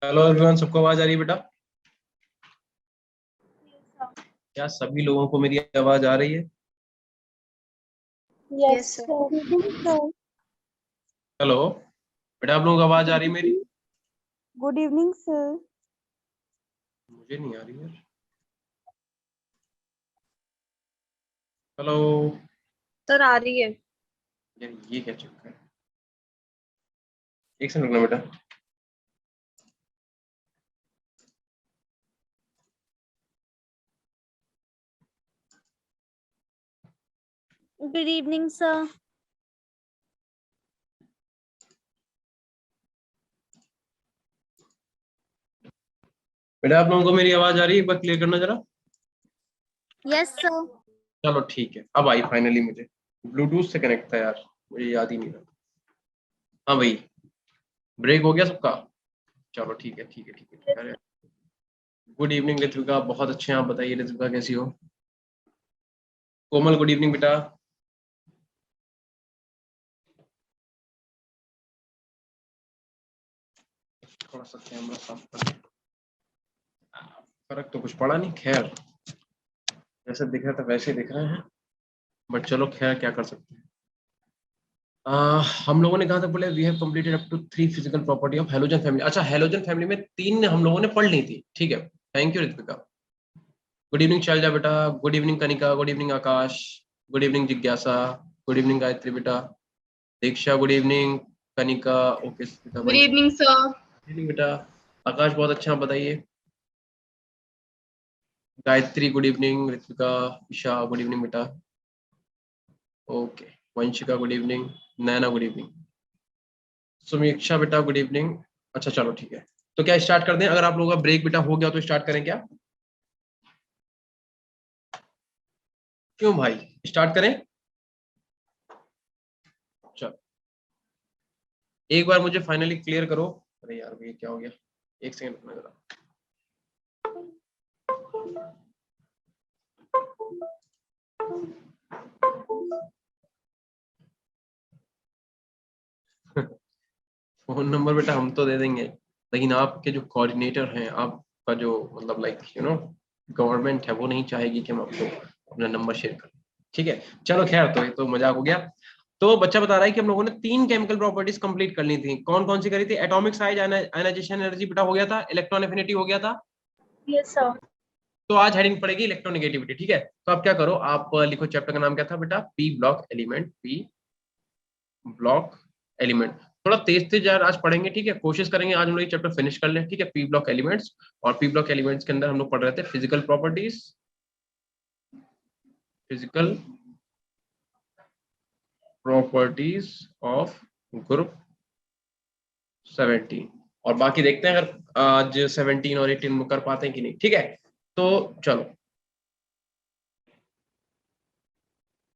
Hello everyone, सबको आवाज आ रही है बेटा? क्या सभी लोगों को मेरी आवाज आ रही है? Yes yes sir. Sir hello बेटा, आप लोगों को आवाज आ रही है मेरी? Good evening sir. मुझे नहीं आ रही है। हेलो सर आ रही है। यार, ये क्या चक्कर है? एक सेकंड रुकना बेटा। Good evening sir. बेटा, आप लोगों को मेरी आवाज आ रही है? एक बार क्लियर करना जरा। Yes sir. चलो ठीक है, अब आई फाइनली। मुझे ब्लूटूथ से कनेक्ट था यार, मुझे याद ही नहीं था। हाँ भाई, ब्रेक हो गया सबका? चलो ठीक है ठीक है ठीक है ठीक है। गुड इवनिंग ऋत्विका, बहुत अच्छे हैं आप। बताइए ऋत्विका, कैसी हो? कोमल, गुड इवनिंग बेटा। थोड़ा सा कैमरा साफ कर। फर्क तो कुछ पड़ा नहीं, खैर जैसे दिख रहा था वैसे दिख रहे हैं। बट चलो खैर, क्या कर सकते हैं। हम लोगों ने कहा था, बोले we have completed up to 3 physical property of halogen family. अच्छा, हेलोजन फैमिली में 3 हम लोगों ने पढ़ ली थी, ठीक है। Thank you Ritvika. Good evening Shailaja बेटा। Good evening Kanika. Good evening Akash. Good evening जिज्ञासा। गुड इवनिंग गायत्री बेटा। Diksha, good evening. Kanika, okay बेटा। Good Vansh, evening sir. Good evening बेटा। आकाश, बहुत अच्छा, आप बताइए। Gayatri, good evening. Ritvika, Isha, good evening बेटा। Okay. Vanshika, good evening. Naina, good evening. Sumiksha बेटा, गुड इवनिंग। अच्छा चलो ठीक है। तो क्या स्टार्ट कर दें? अगर आप लोगों का ब्रेक बेटा हो गया तो स्टार्ट करें क्या? क्यों भाई, स्टार्ट करें? चलो, एक बार मुझे फाइनली क्लियर करो। अरे यार, ये क्या हो गया? एक सेकंड रुकना जरा। फोन नंबर बेटा हम तो दे देंगे, लेकिन आपके जो कोऑर्डिनेटर हैं, आपका जो मतलब लाइक गवर्नमेंट है, वो नहीं चाहेगी कि हम आपको अपना नंबर शेयर करें। ठीक है, चलो खैर, तो ये तो मजाक हो गया। तो बच्चा बता रहा है कि हम लोगों ने 3 केमिकल प्रॉपर्टीज कंप्लीट कर ली थी। कौन कौन सी करी थी? एटॉमिक साइज, आयनाइजेशन एनर्जी बेटा हो गया था। इलेक्ट्रॉन एफिनिटी हो गया था। Yes sir. तो आज हेडिंग पड़ेगी इलेक्ट्रोनेगेटिविटी, ठीक है। तो आप क्या करो, आप लिखो चैप्टर का नाम क्या था बेटा? P block element. P block element. थोड़ा तेज तेज यार आज पढ़ेंगे, ठीक है। कोशिश करेंगे आज हम लोग ये चैप्टर फिनिश कर लें, ठीक है। P block elements. और पी ब्लॉक एलिमेंट्स के अंदर हम लोग पढ़ रहे थे physical properties. Physical properties of group 17। और बाकी देखते हैं अगर आज 17 और 18 में कर पाते हैं कि नहीं, ठीक है। तो चलो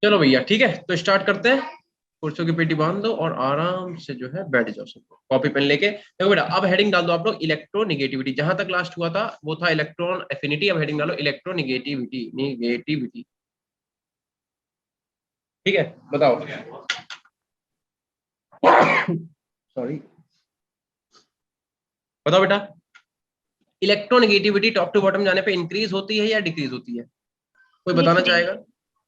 चलो भैया, ठीक है, तो स्टार्ट करते हैं। कुर्सियों की पेटी बांध दो और आराम से जो है बैठ जाओ सबको, कॉपी पेन लेके। देखो बेटा, अब हेडिंग डाल दो आप लोग इलेक्ट्रोनिगेटिविटी। जहां तक लास्ट हुआ था वो था इलेक्ट्रॉन एफिनिटी। अब हेडिंग डालो इलेक्ट्रोनिगेटिविटी। निगेटिविटी, ठीक है। बताओ। सॉरी, बताओ बेटा, इलेक्ट्रोनिगेटिविटी टॉप टू बॉटम जाने पे इंक्रीज होती है या डिक्रीज होती है? कोई बताना डिक्रीज। चाहेगा?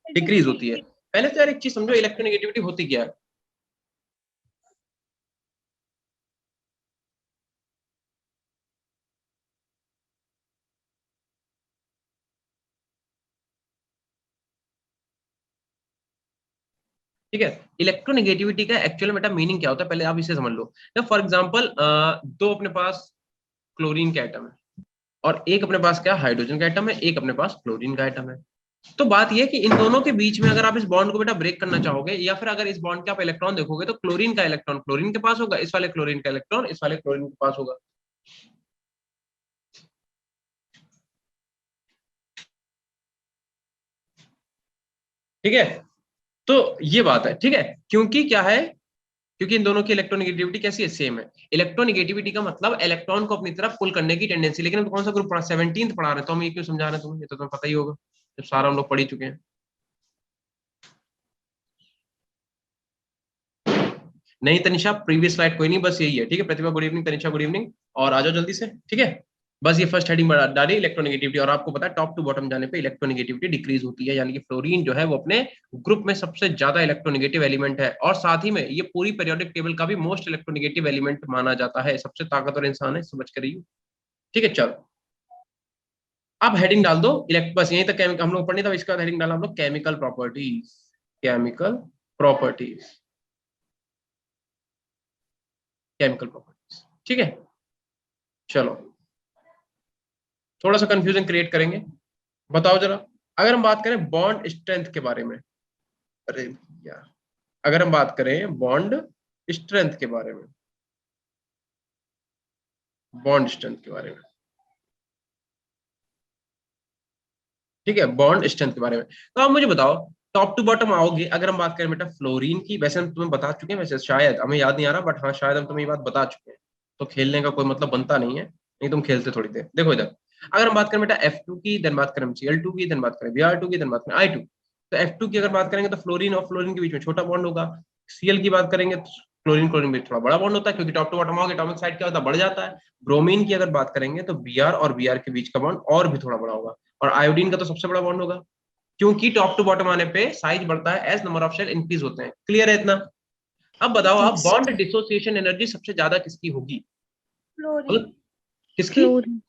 डिक्रीज होती है। पहले तो यार एक चीज समझो, इलेक्ट्रोनिगेटिविटी होती क्या है। ठीक है, इलेक्ट्रोनेगेटिविटी का एक्चुअल बेटा मीनिंग क्या होता है, पहले आप इसे समझ लो। फॉर एग्जांपल, दो अपने पास क्लोरीन का एटम है, और एक अपने पास क्या हाइड्रोजन का एटम है, एक अपने पास क्लोरीन का एटम है। तो बात यह है कि इन दोनों के बीच में अगर आप इस बॉन्ड को बेटा ब्रेक करना चाहोगे, या फिर अगर इस बॉन्ड के आप इलेक्ट्रॉन देखोगे, तो क्लोरीन का इलेक्ट्रॉन क्लोरीन के पास होगा, इस वाले क्लोरीन का इलेक्ट्रॉन इस वाले क्लोरीन के पास होगा। ठीक है, तो ये बात है, ठीक है। क्योंकि क्या है, क्योंकि इन दोनों की इलेक्ट्रोनिगेटिविटी कैसी है, सेम है। इलेक्ट्रोनिगेटिविटी का मतलब इलेक्ट्रॉन को अपनी तरफ पुल करने की टेंडेंसी। लेकिन हम कौन सा ग्रुप पढ़ा, 17 पढ़ा रहे हैं, तो हम ये क्यों समझा रहे हैं तुम्हें? ये तो तुम्हें पता ही होगा, जब सारा हम लोग पढ़ ही चुके हैं। नहीं तनिषा, प्रीवियस स्लाइड कोई नहीं, बस यही है, ठीक है। Pratibha good evening, Tanisha good evening. और आ जाओ जल्दी से, ठीक है। बस ये फर्स्ट हेडिंग डाली इलेक्ट्रोनेगेटिविटी, और आपको पता है टॉप टू बॉटम जाने पे इलेक्ट्रोनेगेटिविटी डिक्रीज होती है, यानी कि फ्लोरीन जो है वो अपने ग्रुप में सबसे ज्यादा इलेक्ट्रोनेगेटिव एलिमेंट है, और साथ ही में ये पूरी पीरियोडिक टेबल का भी मोस्ट इलेक्ट्रोनेगेटिव एलिमेंट माना जाता है, सबसे ताकतवर इंसान है, समझ कर रही हूँ, ठीक है। चलो अब हेडिंग डाल दो बस यहीं तक हम लोग पढ़ने था, इसके बाद हेडिंग डाला हम लोग chemical properties, chemical properties, chemical properties, ठीक है। चलो थोड़ा सा कंफ्यूजन क्रिएट करेंगे, बताओ जरा, अगर हम बात करें बॉन्ड स्ट्रेंथ के बारे में, अरे यार, अगर हम बात करें बॉन्ड स्ट्रेंथ के बारे में, बॉन्ड स्ट्रेंथ के बारे में, ठीक है, बॉन्ड स्ट्रेंथ के बारे में, तो आप मुझे बताओ टॉप टू बॉटम आओगे, अगर हम बात करें बेटा फ्लोरीन की, वैसे हम तुम्हें बता चुके हैं, वैसे शायद हमें याद नहीं आ रहा, बट हाँ शायद हम तुम्हें ये बात बता चुके हैं, तो खेलने का कोई मतलब बनता नहीं है, नहीं तुम खेलते थोड़ी देर। देखो इधर, अगर हम बात करें बेटा F2 की, देन बात करें Cl2 की, देन बात करें Br2 की, देन बात करें I2, तो F2 की अगर बात करेंगे तो फ्लोरीन और फ्लोरीन के बीच में छोटा बॉन्ड होगा, Cl की बात करेंगे तो क्लोरीन क्लोरीन में थोड़ा बड़ा बॉन्ड होता है, क्योंकि टॉप टू बॉटम आओगे एटॉमिक साइड क्या होता है, बढ़ जाता है। ब्रोमीन की अगर बात करेंगे तो Br और Br के बीच का बॉन्ड और भी थोड़ा बड़ा होगा, और आयोडीन का तो सबसे बड़ा बॉन्ड होगा, क्योंकि टॉप टू बॉटम आने पे साइज बढ़ता है as number of shell increase होते हैं। क्लियर है इतना? अब बताओ आप, Yes. बॉन्ड डिसोसिएशन एनर्जी सबसे ज्यादा किसकी होगी? Fluorine. किसकी? Fluorine.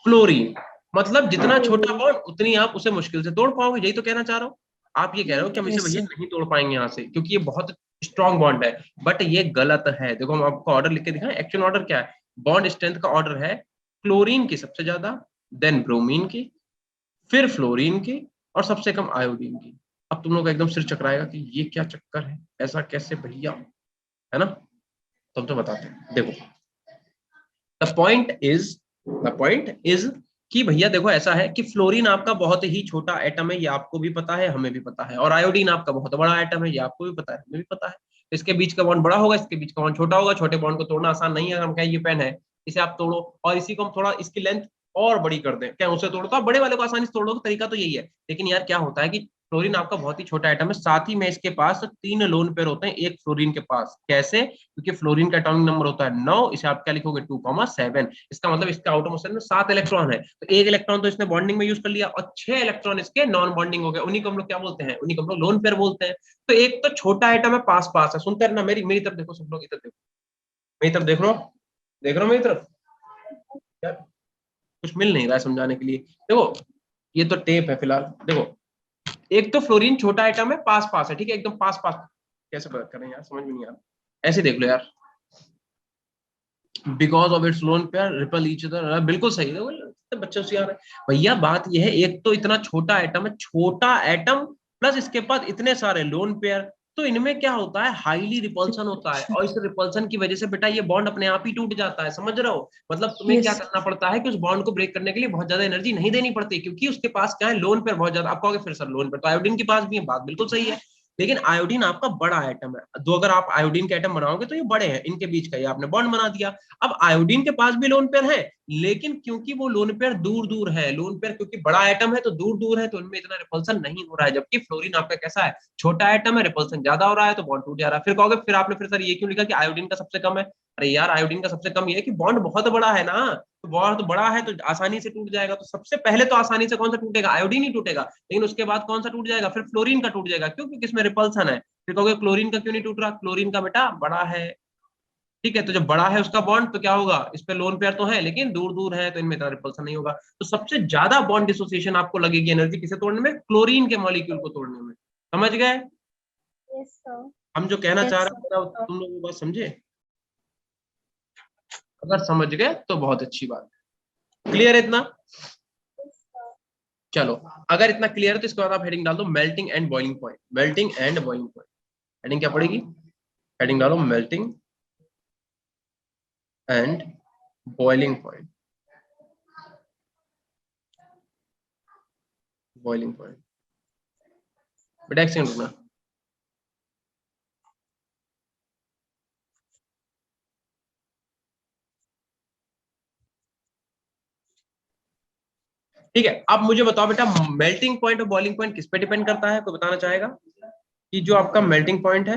फ्लोरीन। मतलब जितना छोटा बॉन्ड उतनी आप उसे मुश्किल से तोड़ पाओगे, यही तो कहना चाह रहा हूँ। आप ये कह रहे हो कि हम इसे Yes, भैया sir. नहीं तोड़ पाएंगे यहाँ से, क्योंकि ये बहुत स्ट्रॉन्ग बॉन्ड है, बट ये गलत है। देखो हम आपको ऑर्डर लिख के दिखाएं, एक्चुअल ऑर्डर क्या है, बॉन्ड स्ट्रेंथ का ऑर्डर है क्लोरीन की सबसे ज्यादा, देन ब्रोमीन की, फिर फ्लोरीन की, और सबसे कम आयोडीन की। अब तुम लोग का एकदम सिर चकराएगा कि ये क्या चक्कर है, ऐसा कैसे भैया, है ना? तुम तो बताते हैं, देखो द पॉइंट इज कि भैया देखो ऐसा है कि फ्लोरीन आपका बहुत ही छोटा एटम है, ये आपको भी पता है, हमें भी पता है, और आयोडीन आपका बहुत बड़ा एटम है, ये आपको भी पता है, हमें भी पता है। इसके बीच का बॉन्ड बड़ा होगा, इसके बीच का बॉन्ड छोटा होगा, छोटे बॉन्ड को तोड़ना आसान नहीं है। अगर हम कहें ये पेन है, इसे आप तोड़ो और इसी को हम थोड़ा इसकी लेंथ और बड़ी कर दें, क्या उसे तोड़ो तो आप बड़े वाले को आसानी से तोड़ोगे, तरीका तो यही है। लेकिन यार क्या होता है कि फ्लोरीन आपका बहुत ही छोटा एटम है, साथ ही में इसके पास 3 लोन पेयर होते हैं एक फ्लोरीन के पास। कैसे? क्योंकि फ्लोरीन का एटॉमिक नंबर होता है 9, इसे आप क्या लिखोगे 2,7। इसका मतलब इसका आउटर मोशन में 7 इलेक्ट्रॉन है, तो एक इलेक्ट्रॉन तो इसने बॉन्डिंग में यूज कर लिया, और 6 इलेक्ट्रॉन इसके नॉन बॉन्डिंग हो गए, उन्हीं को हम लोग क्या बोलते हैं, उन्हीं को हम लोग लोन पेयर बोलते हैं। तो एक तो छोटा एटम है, पास पास है, सुनते रहना, मेरी मेरी तरफ देखो सब लोग, इधर देखो, मेरी तरफ देख रहे हो, देख रहे हो मेरी तरफ? यार कुछ मिल नहीं रहा है समझाने के लिए। देखो ये तो टेप है फिलहाल, देखो एक तो फ्लोरीन छोटा आइटम है, पास पास है, ठीक है, एकदम पास पास, कैसे बात करें यार, समझ में नहीं आ रहा, ऐसे देख लो यार, because of its lone pair ripple each other, बिल्कुल सही है, बच्चे से यार भैया बात यह है, एक तो इतना छोटा एटम है, छोटा एटम प्लस इसके पास इतने सारे लोन पेयर, तो इनमें क्या होता है, हाईली रिपल्सन होता है, और इस रिपल्सन की वजह से बेटा ये बॉन्ड अपने आप ही टूट जाता है, समझ रहे हो? मतलब तुम्हें क्या Yes. करना पड़ता है कि उस बॉन्ड को ब्रेक करने के लिए बहुत ज्यादा एनर्जी नहीं देनी पड़ती, क्योंकि उसके पास क्या है, लोन पेयर बहुत ज्यादा। आप कहोगे फिर सर लोन पेयर तो आयोडीन के पास भी है, बात बिल्कुल सही है, लेकिन आयोडीन आपका बड़ा एटम है, तो अगर आप आयोडीन के एटम बनाओगे तो ये बड़े हैं, इनके बीच का ये आपने बॉन्ड बना दिया। अब आयोडीन के पास भी लोन पेयर है, लेकिन क्योंकि वो लोन पेयर दूर दूर है, लोन पेयर क्योंकि बड़ा एटम है तो दूर दूर है, तो इनमें इतना रिपल्सन नहीं हो रहा है, जबकि फ्लोरीन आपका कैसा है, छोटा एटम है, रिपल्सन ज्यादा हो रहा है, तो बॉन्ड टूट जा रहा है। फिर कहोगे फिर आपने फिर सर ये क्यों लिखा कि आयोडीन का सबसे कम है? अरे यार आयोडीन का सबसे कम ये है कि बॉन्ड बहुत बड़ा है ना, तो बहुत बड़ा है तो आसानी से टूट जाएगा, तो सबसे पहले तो आसानी से कौन सा टूटेगा, आयोडीन ही टूटेगा, लेकिन उसके बाद कौन सा टूट जाएगा, फिर फ्लोरीन का टूट जाएगा, क्यों? क्योंकि इसमें रिपल्सन है। फिर कहोगे क्लोरीन का क्यों नहीं टूट रहा, क्लोरीन का बेटा बड़ा है, ठीक है, तो जब बड़ा है उसका बॉन्ड तो क्या होगा, इस पे लोन पेयर तो है लेकिन दूर दूर है, तो इनमें इतना रिपल्सन नहीं होगा, तो सबसे ज्यादा बॉन्ड डिसोसिएशन आपको लगेगी एनर्जी किसे तोड़ने में, क्लोरीन के मॉलिक्यूल को तोड़ने में। समझ गए Yes, sir. हम जो कहना चाह Yes, रहे sir. हैं, तुम लोग वो बात समझे? अगर समझ गए तो बहुत अच्छी बात है, क्लियर है इतना? चलो अगर इतना क्लियर है तो इसके बाद आप हेडिंग डाल दो melting and boiling point, melting and boiling point. Heading क्या पड़ेगी, हेडिंग डालो melting and boiling point, boiling point. बेटा एक सेकंड रुकना, ठीक है। अब मुझे बताओ बेटा मेल्टिंग पॉइंट और बॉइलिंग पॉइंट किस पे डिपेंड करता है, कोई बताना चाहेगा? कि जो आपका मेल्टिंग पॉइंट है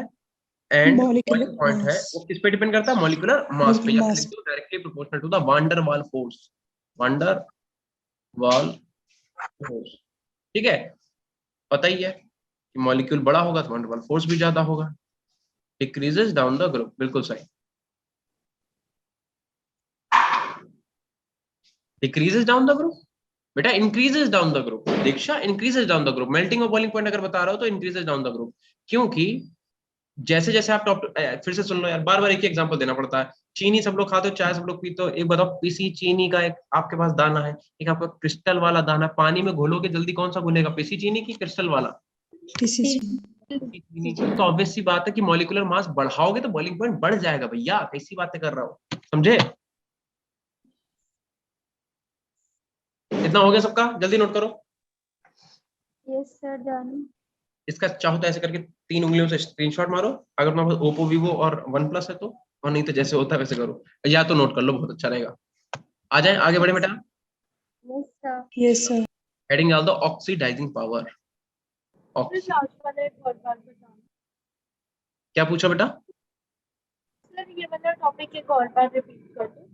एंड Molecular बॉइलिंग पॉइंट है mass. वो किस पे डिपेंड करता है? मॉलिक्यूलर मास पे, या फिर Mass. लिख दो directly proportional to the van der Waals force, one der Waals force. ठीक है, पता ही है कि मॉलिक्यूल बड़ा होगा तो वान डर वाल फोर्स भी ज्यादा होगा। डिक्रीजेस डाउन द ग्रुप, बिल्कुल सही। डिक्रीजेस डाउन द ग्रुप बेटा, increases down the group. Diksha, increases down the group. Melting और बॉइलिंग पॉइंट अगर बता रहा हो तो इंक्रीजेस डाउन द ग्रुप, क्योंकि जैसे जैसे आप फिर से सुन लो यार, बार बार एक ही एग्जांपल देना पड़ता है। चीनी सब लोग खाते हो, चाय सब लोग पीते हो, एक बताओ पीसी चीनी का एक आपके पास दाना है, एक आपका क्रिस्टल वाला दाना, पानी में घोलोगे जल्दी कौन सा घुलेगा, पीसी चीनी की क्रिस्टल वाला? PCC. पीसी चीनी। तो ऑब्वियस सी बात है कि मॉलिक्यूलर मास बढ़ाओगे तो बॉइलिंग पॉइंट बढ़ जाएगा भैया, कैसी बातें कर रहा हो, समझे? इतना हो गया सबका, जल्दी नोट करो। Yes, sir. Done. इसका चाहो तो ऐसे करके 3 उंगलियों से स्क्रीनशॉट मारो, अगर तुम्हारे पास ओप्पो वीवो और वन प्लस है तो, और नहीं तो जैसे होता है वैसे करो, या तो नोट कर लो, बहुत अच्छा रहेगा। आ जाए आगे बढ़े बेटा। Yes, sir. Yes, sir. Heading डाल दो ऑक्सीडाइजिंग पावर। लास्ट वाला एक और बार बताना क्या पूछा बेटा? सर, ये वाला टॉपिक एक और बार रिपीट कर दो।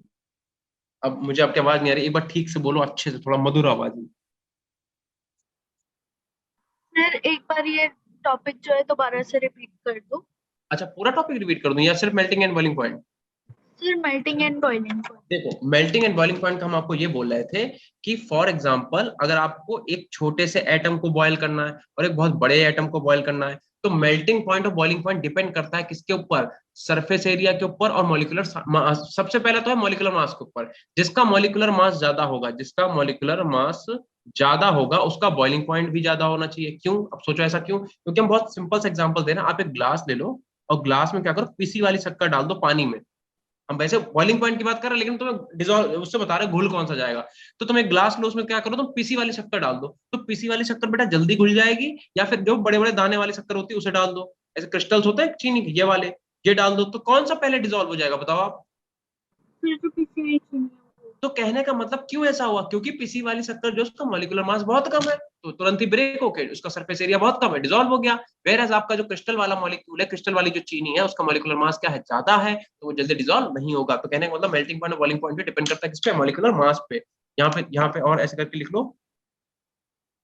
अब मुझे आपकी आवाज नहीं आ रही, एक बार ठीक से बोलो, अच्छे से, थोड़ा मधुर आवाज में। सर एक बार ये टॉपिक जो है दोबारा से रिपीट कर दो। अच्छा, पूरा टॉपिक रिपीट कर दूं या सिर्फ melting and boiling point? Sir melting and boiling point. देखो, मेल्टिंग एंड बॉइलिंग पॉइंट हम आपको ये बोल रहे थे कि फॉर एग्जांपल अगर आपको एक छोटे से एटम को बॉयल करना है और एक बहुत बड़े एटम को बॉयल करना है, तो मेल्टिंग पॉइंट और बॉइलिंग पॉइंट डिपेंड करता है किसके ऊपर? सरफेस एरिया के ऊपर और मॉलिक्यूलर मास। सबसे पहला तो है मॉलिक्यूलर मास के ऊपर। जिसका मॉलिक्यूलर मास ज्यादा होगा, जिसका मॉलिक्यूलर मास ज्यादा होगा, उसका बॉइलिंग पॉइंट भी ज्यादा होना चाहिए। क्यों? अब सोचो ऐसा क्यों? क्योंकि हम बहुत सिंपल सा एग्जांपल दे रहे हैं। आप एक ग्लास ले लो और ग्लास में क्या करो, पीसी वाली शक्कर डाल दो पानी में। हम वैसे बॉइलिंग पॉइंट की बात कर रहे हैं, लेकिन तुम्हें डिजोल्व उससे बता रहे घुल कौन सा जाएगा। तो तुम एक ग्लास लो, उसमें क्या करो, तुम पीसी वाली शक्कर डाल दो, तो पीसी वाली शक्कर बेटा जल्दी घुल जाएगी, या फिर जो बड़े बड़े दाने वाली शक्कर होती है उसे डाल दो, ऐसे क्रिस्टल्स होते हैं चीनी के ये वाले, ये डाल दो, तो कौन सा पहले डिजोल्व हो जाएगा बताओ आप? फिर जो पीछे ही चीनी है वो। तो कहने का मतलब क्यों ऐसा हुआ? क्योंकि पीसी वाली शक्कर जो उसका मॉलिक्यूलर मास बहुत कम है, तो तुरंत ही ब्रेक होके उसका सरफेस एरिया बहुत कम है, डिजोल्व हो गया। वेयर आपका जो क्रिस्टल वाला मॉलिक्यूल है, क्रिस्टल वाली जो चीनी है, उसका मॉलिक्यूलर मास क्या है? ज्यादा है, तो वो जल्दी डिजोल्व नहीं होगा। तो कहने का मतलब मेल्टिंग पॉइंट और बॉइलिंग पॉइंट भी डिपेंड करता है किस पे? मॉलिक्यूलर मास पे। यहाँ पे और ऐसे करके लिख लो,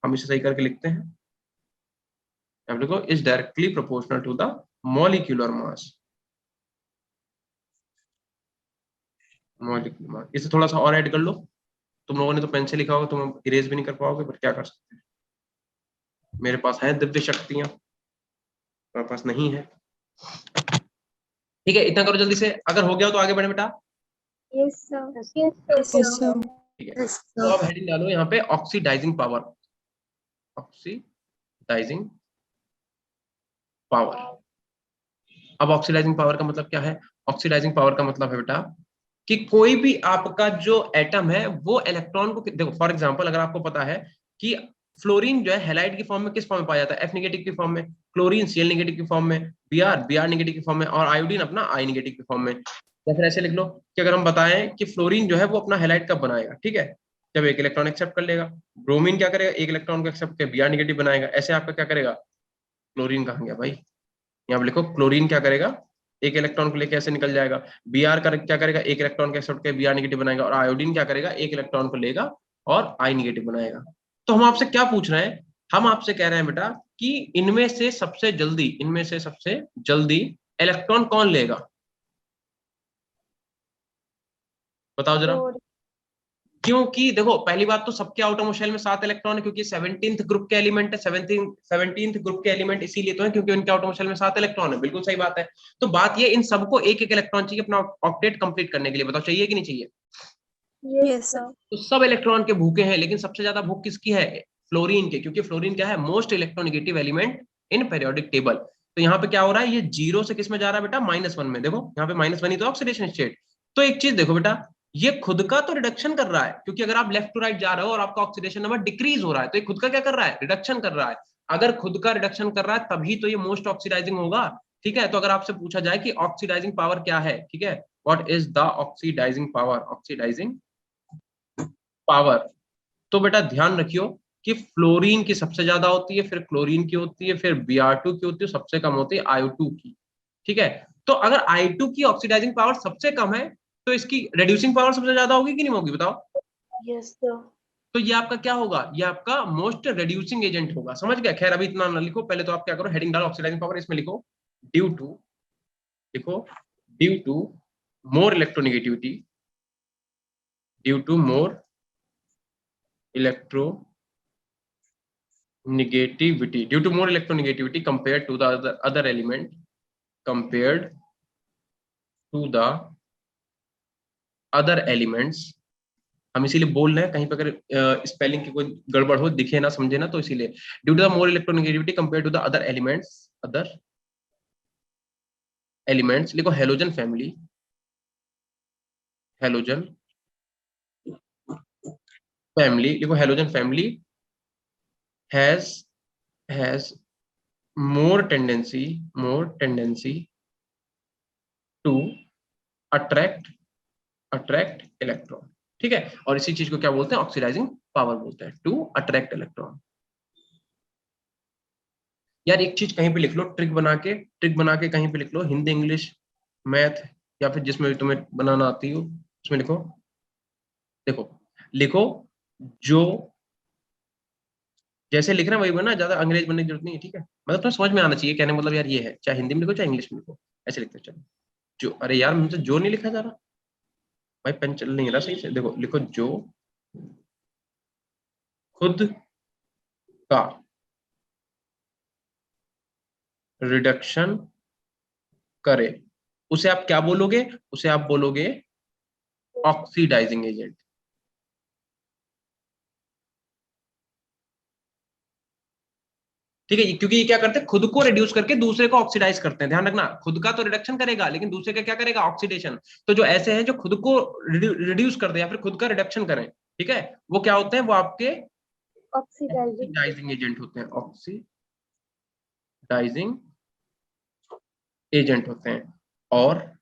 हम इसे सही करके लिखते हैं। यहाँ लिखो is directly proportional to the molecular mass. Molecular mass, इसे थोड़ा सा और ऐड कर लो। तुम लोगों ने तो पेन से लिखा होगा, तुम इरेज भी नहीं कर पाओगे, पर क्या कर सकते हैं, मेरे पास है दिव्य शक्तियां, मेरे पास नहीं है। ठीक है, इतना करो जल्दी से, अगर हो गया तो आगे बढ़े बेटा। Yes, sir. Yes, sir. ठीक है, तो अब हेडिंग डालो यहाँ पे ऑक्सीडाइजिंग पावर। Oxidising power. अब ऑक्सीडाइजिंग पावर का मतलब क्या है? ऑक्सीडाइजिंग पावर का मतलब है बेटा कि कोई भी आपका जो एटम है वो इलेक्ट्रॉन को, देखो फॉर एग्जांपल अगर आपको पता है कि फ्लोरीन जो है हैलाइड की फॉर्म में किस फॉर्म में पाया जाता है? एफ नेगेटिव की फॉर्म में, क्लोरीन सीएल नेगेटिव की फॉर्म में, बीआर नेगेटिव की फॉर्म में, और आयोडीन अपना आई नेगेटिव की फॉर्म में। या फिर ऐसे लिख लो कि अगर हम बताएं कि फ्लोरीन जो है वो अपना हैलाइड कब बनाएगा, ठीक है, जब एक इलेक्ट्रॉन एक्सेप्ट कर लेगा। ब्रोमीन क्या करेगा? एक इलेक्ट्रॉन को एक्सेप्ट कर बीआर नेगेटिव बनाएगा। ऐसे आपका क्या करेगा? क्लोरीन कहाँ गया भाई? यहाँ पे लिखो क्लोरीन क्या करेगा? एक इलेक्ट्रॉन को लेकर ऐसे निकल जाएगा। बीआर क्या करेगा? एक इलेक्ट्रॉन के एक्सेप्ट के बीआर नेगेटिव बनाएगा। और आयोडीन क्या करेगा? एक इलेक्ट्रॉन को लेगा और आई नेगेटिव बनाएगा। तो हम आपसे क्या पूछ रहे हैं? हम आपसे कह रहे हैं बेटा कि इनमें से सबसे जल्दी इलेक्ट्रॉन कौन लेगा? बताओ जरा। क्योंकि देखो पहली बात तो सबके आउटर शेल में 7 इलेक्ट्रॉन है, क्योंकि 17th ग्रुप के एलिमेंट है। 17th ग्रुप के एलिमेंट इसीलिए तो है क्योंकि उनके आउटर शेल में 7 इलेक्ट्रॉन है। बिल्कुल सही बात है। तो बात ये, इन सबको एक एक इलेक्ट्रॉन चाहिए अपना ऑक्टेट कंप्लीट करने के लिए। बताओ चाहिए कि नहीं चाहिए? Yes, sir. तो सब इलेक्ट्रॉन के भूखे हैं, लेकिन सबसे ज्यादा भूख किसकी है? फ्लोरीन के, क्योंकि फ्लोरीन क्या है? Most electronegative element in periodic table. तो यहाँ पे क्या हो रहा है? ये 0 से किस में जा रहा है बेटा? -1 में। देखो यहाँ पे -1 ही तो ऑक्सीडेशन स्टेट। तो एक चीज देखो बेटा, ये खुद का तो रिडक्शन कर रहा है, क्योंकि अगर आप लेफ्ट टू राइट जा रहे हो और आपका ऑक्सीडेशन नंबर डिक्रीज हो रहा है, तो ये खुद का क्या कर रहा है? रिडक्शन कर रहा है। अगर खुद का रिडक्शन कर रहा है तभी तो ये मोस्ट ऑक्सीडाइजिंग होगा। ठीक है, तो अगर आपसे पूछा जाए कि ऑक्सीडाइजिंग पावर क्या है, ठीक है, what is the oxidising power? Oxidising power, तो बेटा ध्यान रखियो कि फ्लोरीन की सबसे ज्यादा होती है, फिर क्लोरीन की होती है, फिर Br2 की होती है, सबसे कम होती है IO2 की। ठीक है। तो अगर I2 की ऑक्सीडाइजिंग पावर सबसे कम है तो इसकी रिड्यूसिंग पावर सबसे ज्यादा होगी कि नहीं होगी, बताओ। Yes sir. तो ये आपका क्या होगा, ये आपका मोस्ट रिड्यूसिंग एजेंट होगा, समझ गया। खैर अभी इतना ना लिखो, पहले तो आप क्या करो, हेडिंग डालो ऑक्सीडाइजिंग पावर, इसमें लिखो ड्यू टू, लिखो due to more electronegativity, due to more electronegativity, due to more electronegativity compared to the other element, compared to the other elements। हम इसीलिए बोल रहे हैं, कहीं पे अगर स्पेलिंग की कोई गड़बड़ हो, दिखे ना, समझे ना, तो इसीलिए due to the more electronegativity compare to the other elements लिखो हेलोजन फैमिली, हेलोजन फैमिली लिखो, halogen family has more tendency to attract electron. ठीक है, और इसी चीज को क्या बोलते हैं, ऑक्सीडाइजिंग पावर बोलते हैं, टू अट्रैक्ट इलेक्ट्रॉन। यार एक चीज कहीं पे लिख लो, ट्रिक बना के कहीं पे लिख लो, हिंदी इंग्लिश मैथ या फिर जिसमें भी तुम्हें बनाना आती हो उसमें लिखो। देखो लिखो जो जैसे लिख रहे हैं वही बना, ज्यादा अंग्रेज बनने की जरूरत नहीं है, ठीक है। मतलब तुम्हें समझ में आना चाहिए, कहने मतलब यार ये है, चाहे हिंदी में लिखो चाहे इंग्लिश में लिखो, ऐसे लिखते चलो। जो, अरे यार मुझसे जो नहीं लिखा जा रहा भाई, पेन चल नहीं रहा सही से। देखो लिखो जो खुद का रिडक्शन करे, उसे आप क्या बोलोगे, उसे आप बोलोगे ऑक्सीडाइजिंग एजेंट। ठीक है, क्योंकि ये क्या करते हैं, खुद को रिड्यूस करके दूसरे को ऑक्सीडाइज करते हैं। ध्यान रखना, खुद का तो रिडक्शन करेगा लेकिन दूसरे का क्या करेगा, ऑक्सीडेशन। तो जो ऐसे हैं जो खुद को रिड्यूस कर दे या फिर खुद का रिडक्शन करें, ठीक है, वो क्या होते हैं, वो आपके ऑक्सीडाइजिंग एजेंट होते हैं, ऑक्सीडाइजिंग एजेंट होते हैं। और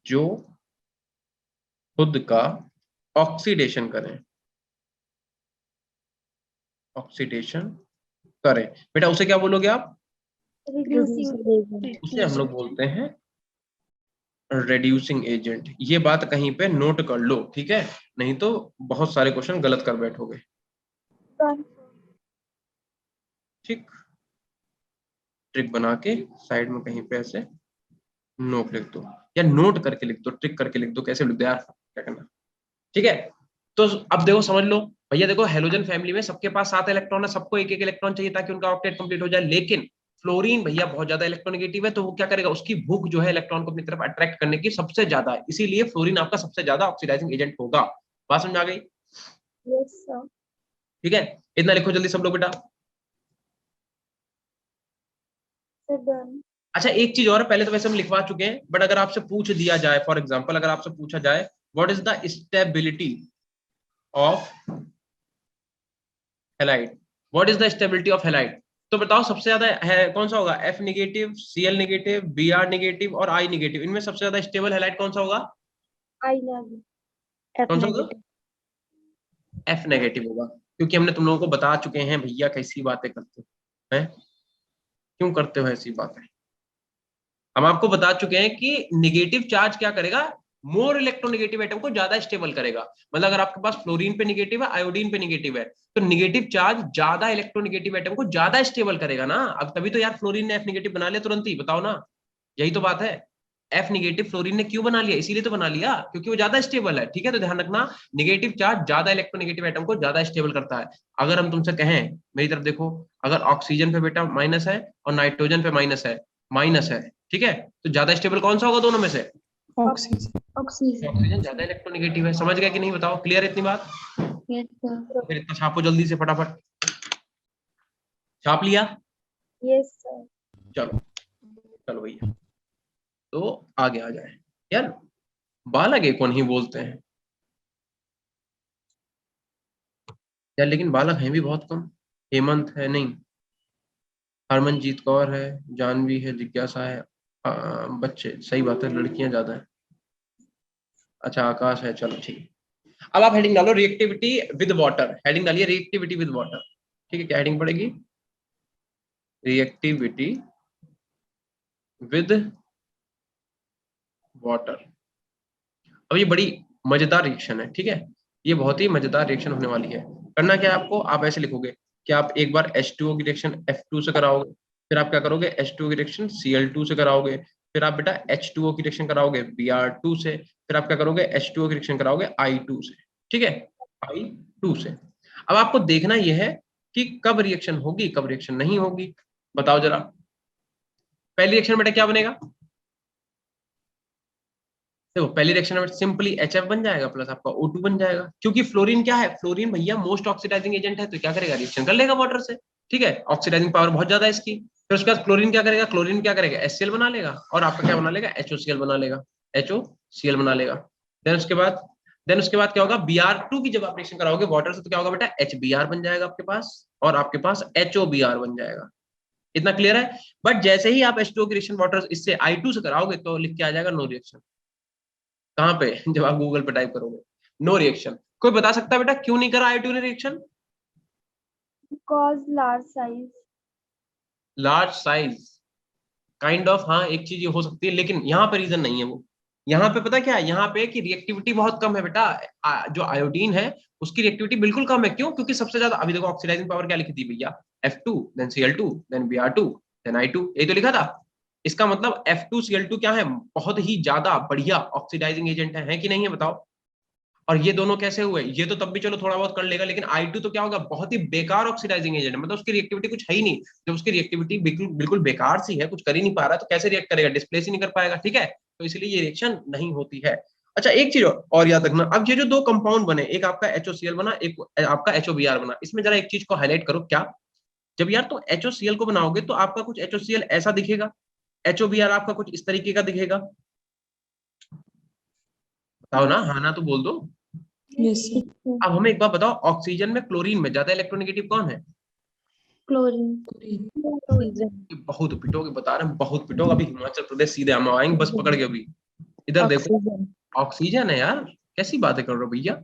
जो खुद का ऑक्सीडेशन करें, बेटा उसे क्या बोलोगे आप, उसे हम लोग बोलते हैं रिड्यूसिंग एजेंट। ये बात कहीं पे नोट कर लो, ठीक है, नहीं तो बहुत सारे क्वेश्चन गलत कर बैठोगे। ठीक, ट्रिक बना के साइड में कहीं पे ऐसे नोट लिख दो, या नोट करके लिख दो, ट्रिक करके लिख दो, कैसे लिख दो यार, क्या करना। ठीक है, तो अब देखो समझ लो भैया, देखो हेलोजन फैमिली में सबके पास 7 इलेक्ट्रॉन है, सबको एक एक इलेक्ट्रॉन चाहिए ताकि उनका ऑक्टेट कंप्लीट हो जाए, लेकिन फ्लोरीन भैया बहुत ज्यादा इलेक्ट्रोनेगेटिव है, तो वो क्या करेगा, उसकी भूख जो है इलेक्ट्रॉन को अपनी तरफ अट्रैक्ट करने की सबसे ज्यादा है, इसीलिए फ्लोरीन आपका सबसे ज्यादा ऑक्सीडाइजिंग एजेंट होगा। बात समझ आ गई। Yes sir. ठीक है, इतना लिखो जल्दी सब लोग बेटा। Sir done. अच्छा एक चीज और, पहले तो वैसे हम लिखवा चुके हैं, बट अगर आपसे पूछ दिया जाए, फॉर एग्जाम्पल अगर आपसे पूछा जाए what is the stability of halide, what is the stability of halide, तो बताओ सबसे ज्यादा है कौन सा होगा, F negative, Cl negative, Br negative और I नेगेटिव, इनमें सबसे ज्यादा स्टेबल हैलाइड कौन सा होगा, आई नेगेटिव। कौन सा होगा, F नेगेटिव होगा, क्योंकि हमने तुम लोगों को बता चुके हैं भैया कैसी बातें करते हैं, क्यों करते हो ऐसी बातें। हम आपको बता चुके हैं कि नेगेटिव चार्ज क्या करेगा, मोर इलेक्ट्रोनेगेटिव एटम को ज्यादा स्टेबल करेगा। मतलब अगर आपके पास फ्लोरीन पे नेगेटिव है, आयोडीन पे नेगेटिव है, तो नेगेटिव चार्ज ज्यादा इलेक्ट्रोनेगेटिव एटम को ज्यादा स्टेबल करेगा ना। अब तभी तो यार फ्लोरीन ने F नेगेटिव बना लिया तुरंत ही, बताओ ना, यही तो बात है। F नेगेटिव फ्लोरीन ने क्यों बना लिया, इसीलिए तो बना लिया क्योंकि वो ज्यादा स्टेबल है। ठीक है, तो ध्यान रखना, नेगेटिव चार्ज ज्यादा इलेक्ट्रोनेगेटिव एटम को ज्यादा स्टेबल करता है। अगर हम तुमसे कहें, मेरी तरफ देखो, अगर ऑक्सीजन पे बेटा माइनस है और नाइट्रोजन पे माइनस है, ठीक है, तो ज्यादा स्टेबल कौन सा होगा दोनों में से, ऑक्सीजन। ऑक्सीजन ज्यादा इलेक्ट्रोनेगेटिव है। समझ गया कि नहीं, बताओ, क्लियर इतनी बात। Yes sir. फिर इतना छापो जल्दी से फटाफट, छाप लिया, यस सर। चलो चलो भैया, तो आगे आ जाए। यार बालक एक कौन ही बोलते हैं यार, लेकिन बालक हैं भी बहुत कम। हेमंत है नहीं, हरमनजीत कौर है, जानवी है, जिज्ञासा है, बच्चे सही बात है, लड़कियां ज्यादा है। अच्छा आकाश है, चलो ठीक। अब आप हेडिंग डालो रिएक्टिविटी विद वाटर, हेडिंग डालिए रिएक्टिविटी विद वाटर। ठीक है, क्या हेडिंग पड़ेगी, रिएक्टिविटी विद वाटर। अब ये बड़ी मजेदार रिएक्शन है, ठीक है, ये बहुत ही मजेदार रिएक्शन होने वाली है। करना क्या है आपको, आप ऐसे लिखोगे कि आप एक बार H2O की रिएक्शन F2 से कराओगे, फिर आप क्या करोगे H2O की रिएक्शन Cl2 से कराओगे, फिर आप बेटा H2O की रिएक्शन कराओगे Br2 से, फिर आप क्या करोगे H2O की रिएक्शन कराओगे I2 से, ठीक है, I2 से। अब आपको देखना यह है कि कब रिएक्शन होगी कब रिएक्शन नहीं होगी, बताओ जरा। पहली रिएक्शन बेटा क्या बनेगा, देखो पहली रिएक्शन में सिंपली HF बन जाएगा प्लस आपका O2 बन जाएगा, क्योंकि फ्लोरीन क्या है, फ्लोरीन भैया मोस्ट ऑक्सीडाइजिंग एजेंट है, तो क्या करेगा, रिएक्शन कर लेगा वाटर से, ठीक है, ऑक्सीडाइजिंग पावर बहुत ज्यादा है इसकी। फिर उसके बाद क्लोरीन क्या करेगा, क्लोरीन क्या करेगा, HCl बना लेगा, और आपका क्या बना लेगा, HOCl बना लेगा, HOCl बना लेगा। देन उसके बाद क्या होगा, Br2 की जब आप रिएक्शन कराओगे वाटर से तो क्या होगा बेटा, HBr बन जाएगा आपके पास, और आपके पास HOBr बन जाएगा। इतना क्लियर है। बट जैसे ही आप H2O की रिएक्शन वाटर इससे I2 से कराओगे तो लिख के आ जाएगा नो रिएक्शन। कहां पे, जब आप गूगल पे टाइप करोगे नो रिएक्शन। कोई बता सकता है बेटा क्यों नहीं करा I2 ने reaction? Because large size. Large size, kind of, हाँ एक चीज ये हो सकती है, लेकिन यहाँ पे रीजन नहीं है वो। यहाँ पे पता क्या है, यहाँ पे कि रिएक्टिविटी बहुत कम है बेटा, जो आयोडीन है उसकी रिएक्टिविटी बिल्कुल कम है। क्यों? क्योंकि सबसे ज्यादा, अभी देखो ऑक्सीडाइजिंग पावर क्या लिखी थी भैया, F2 then Cl2 then Br2 then I2, ये तो लिखा था। इसका मतलब F2Cl2 क्या है, बहुत ही ज्यादा बढ़िया ऑक्सीडाइजिंग एजेंट है कि नहीं है, बताओ। और ये दोनों कैसे हुए, ये तो तब भी चलो थोड़ा बहुत कर लेगा, लेकिन I2 तो क्या होगा, बहुत ही बेकार ऑक्सीडाइजिंग एजेंट है, मतलब उसकी रिएक्टिविटी कुछ है ही नहीं। जब उसकी रिएक्टिविटी बिल्कुल बिल्कुल बेकार सी है, कुछ कर ही नहीं पा रहा, तो कैसे रिएक्ट करेगा, डिस्प्लेस ही नहीं कर पाएगा, ठीक है, तो इसलिए ये रिएक्शन नहीं होती है। अच्छा एक चीज और याद रखना, अब ये जो दो कंपाउंड बने, एक आपका HOCl बना, एक आपका HOBr बना, इसमें जरा एक चीज को हाईलाइट करो, क्या, जब यार तुम HOCl को बनाओगे तो आपका कुछ HOCl ऐसा दिखेगा, HOBr आपका कुछ इस तरीके का दिखेगा, बताओ ना, हाँ ना तो बोल दो। Yes, sir. अब हमें एक बात बताओ, ऑक्सीजन में क्लोरीन में ज्यादा इलेक्ट्रोनेगेटिव कौन है? Chlorine. ये बहुत पिटोगे, बता रहे हैं बहुत पिटोगे, अभी हिमाचल प्रदेश सीधे हम आएंगे बस पकड़ के। अभी इधर देखो, ऑक्सीजन है यार, कैसी बातें कर रहे हो भैया।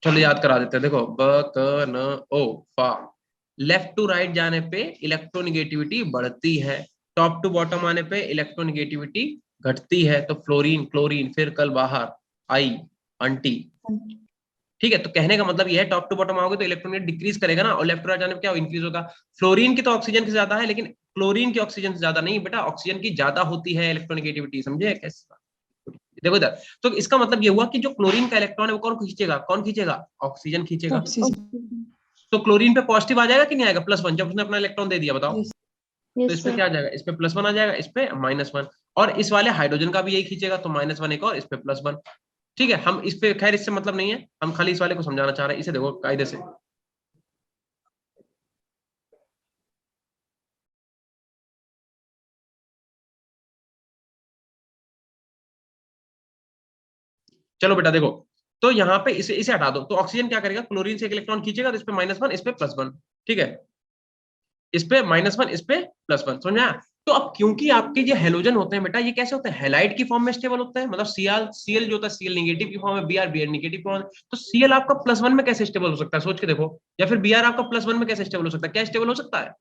चलो याद करा देते हैं, देखो ब क न ओ फा, लेफ्ट टू राइट जाने पे इलेक्ट्रोनेगेटिविटी बढ़ती है, टॉप टू बॉटम आने पे इलेक्ट्रोनेगेटिविटी घटती है। तो फ्लोरीन क्लोरीन, फिर कल बाहर आई आंटी, ठीक है। तो कहने का मतलब ये है, टॉप टू बॉटम आओगे तो इलेक्ट्रॉन डिक्रीज करेगा ना, और लेफ्ट टू राइट जाने पे क्या इंक्रीज होगा। फ्लोरीन की तो ऑक्सीजन से ज्यादा है, लेकिन क्लोरीन की ऑक्सीजन से ज्यादा नहीं बेटा, ऑक्सीजन की ज्यादा होती है इलेक्ट्रोनेगेटिविटी, समझे कैसे। देखो इधर, तो इसका मतलब ये हुआ कि जो क्लोरीन का इलेक्ट्रॉन है वो कौन खींचेगा, ऑक्सीजन खींचेगा। Oxygen. तो क्लोरीन पे पॉजिटिव आ जाएगा कि नहीं आएगा, +1, जब उसने अपना इलेक्ट्रॉन दे दिया, बताओ। Yes. तो इस पे क्या आ जाएगा, इस पे +1 आ जाएगा, इस पे -1, और इस वाले हाइड्रोजन का भी यही खींचेगा, तो -1 एक और, इस पे +1, ठीक है। हम इस पे खैर इससे मतलब नहीं है, हम खाली इस वाले को समझाना चाह रहे हैं, इसे देखो कायदे से। चलो बेटा देखो, तो यहाँ पे इसे इसे हटा दो, तो ऑक्सीजन क्या करेगा, क्लोरीन से एक इलेक्ट्रॉन खींचेगा, तो इस पे -1 इस पे +1, ठीक है, इस पे -1 इस पे +1, समझा। तो अब क्योंकि आपके ये हेलोजन होते हैं बेटा, ये कैसे होते हैं, हेलाइड की फॉर्म में स्टेबल होते हैं, मतलब Cl जो होता है Cl नेगेटिव की फॉर्म में, Br नेगेटिव फॉर्म है, तो Cl आपका +1 में कैसे स्टेबल हो सकता है, सोच के देखो, या फिर Br आपका +1 में कैसे स्टेबल हो सकता है, क्या स्टेबल हो सकता है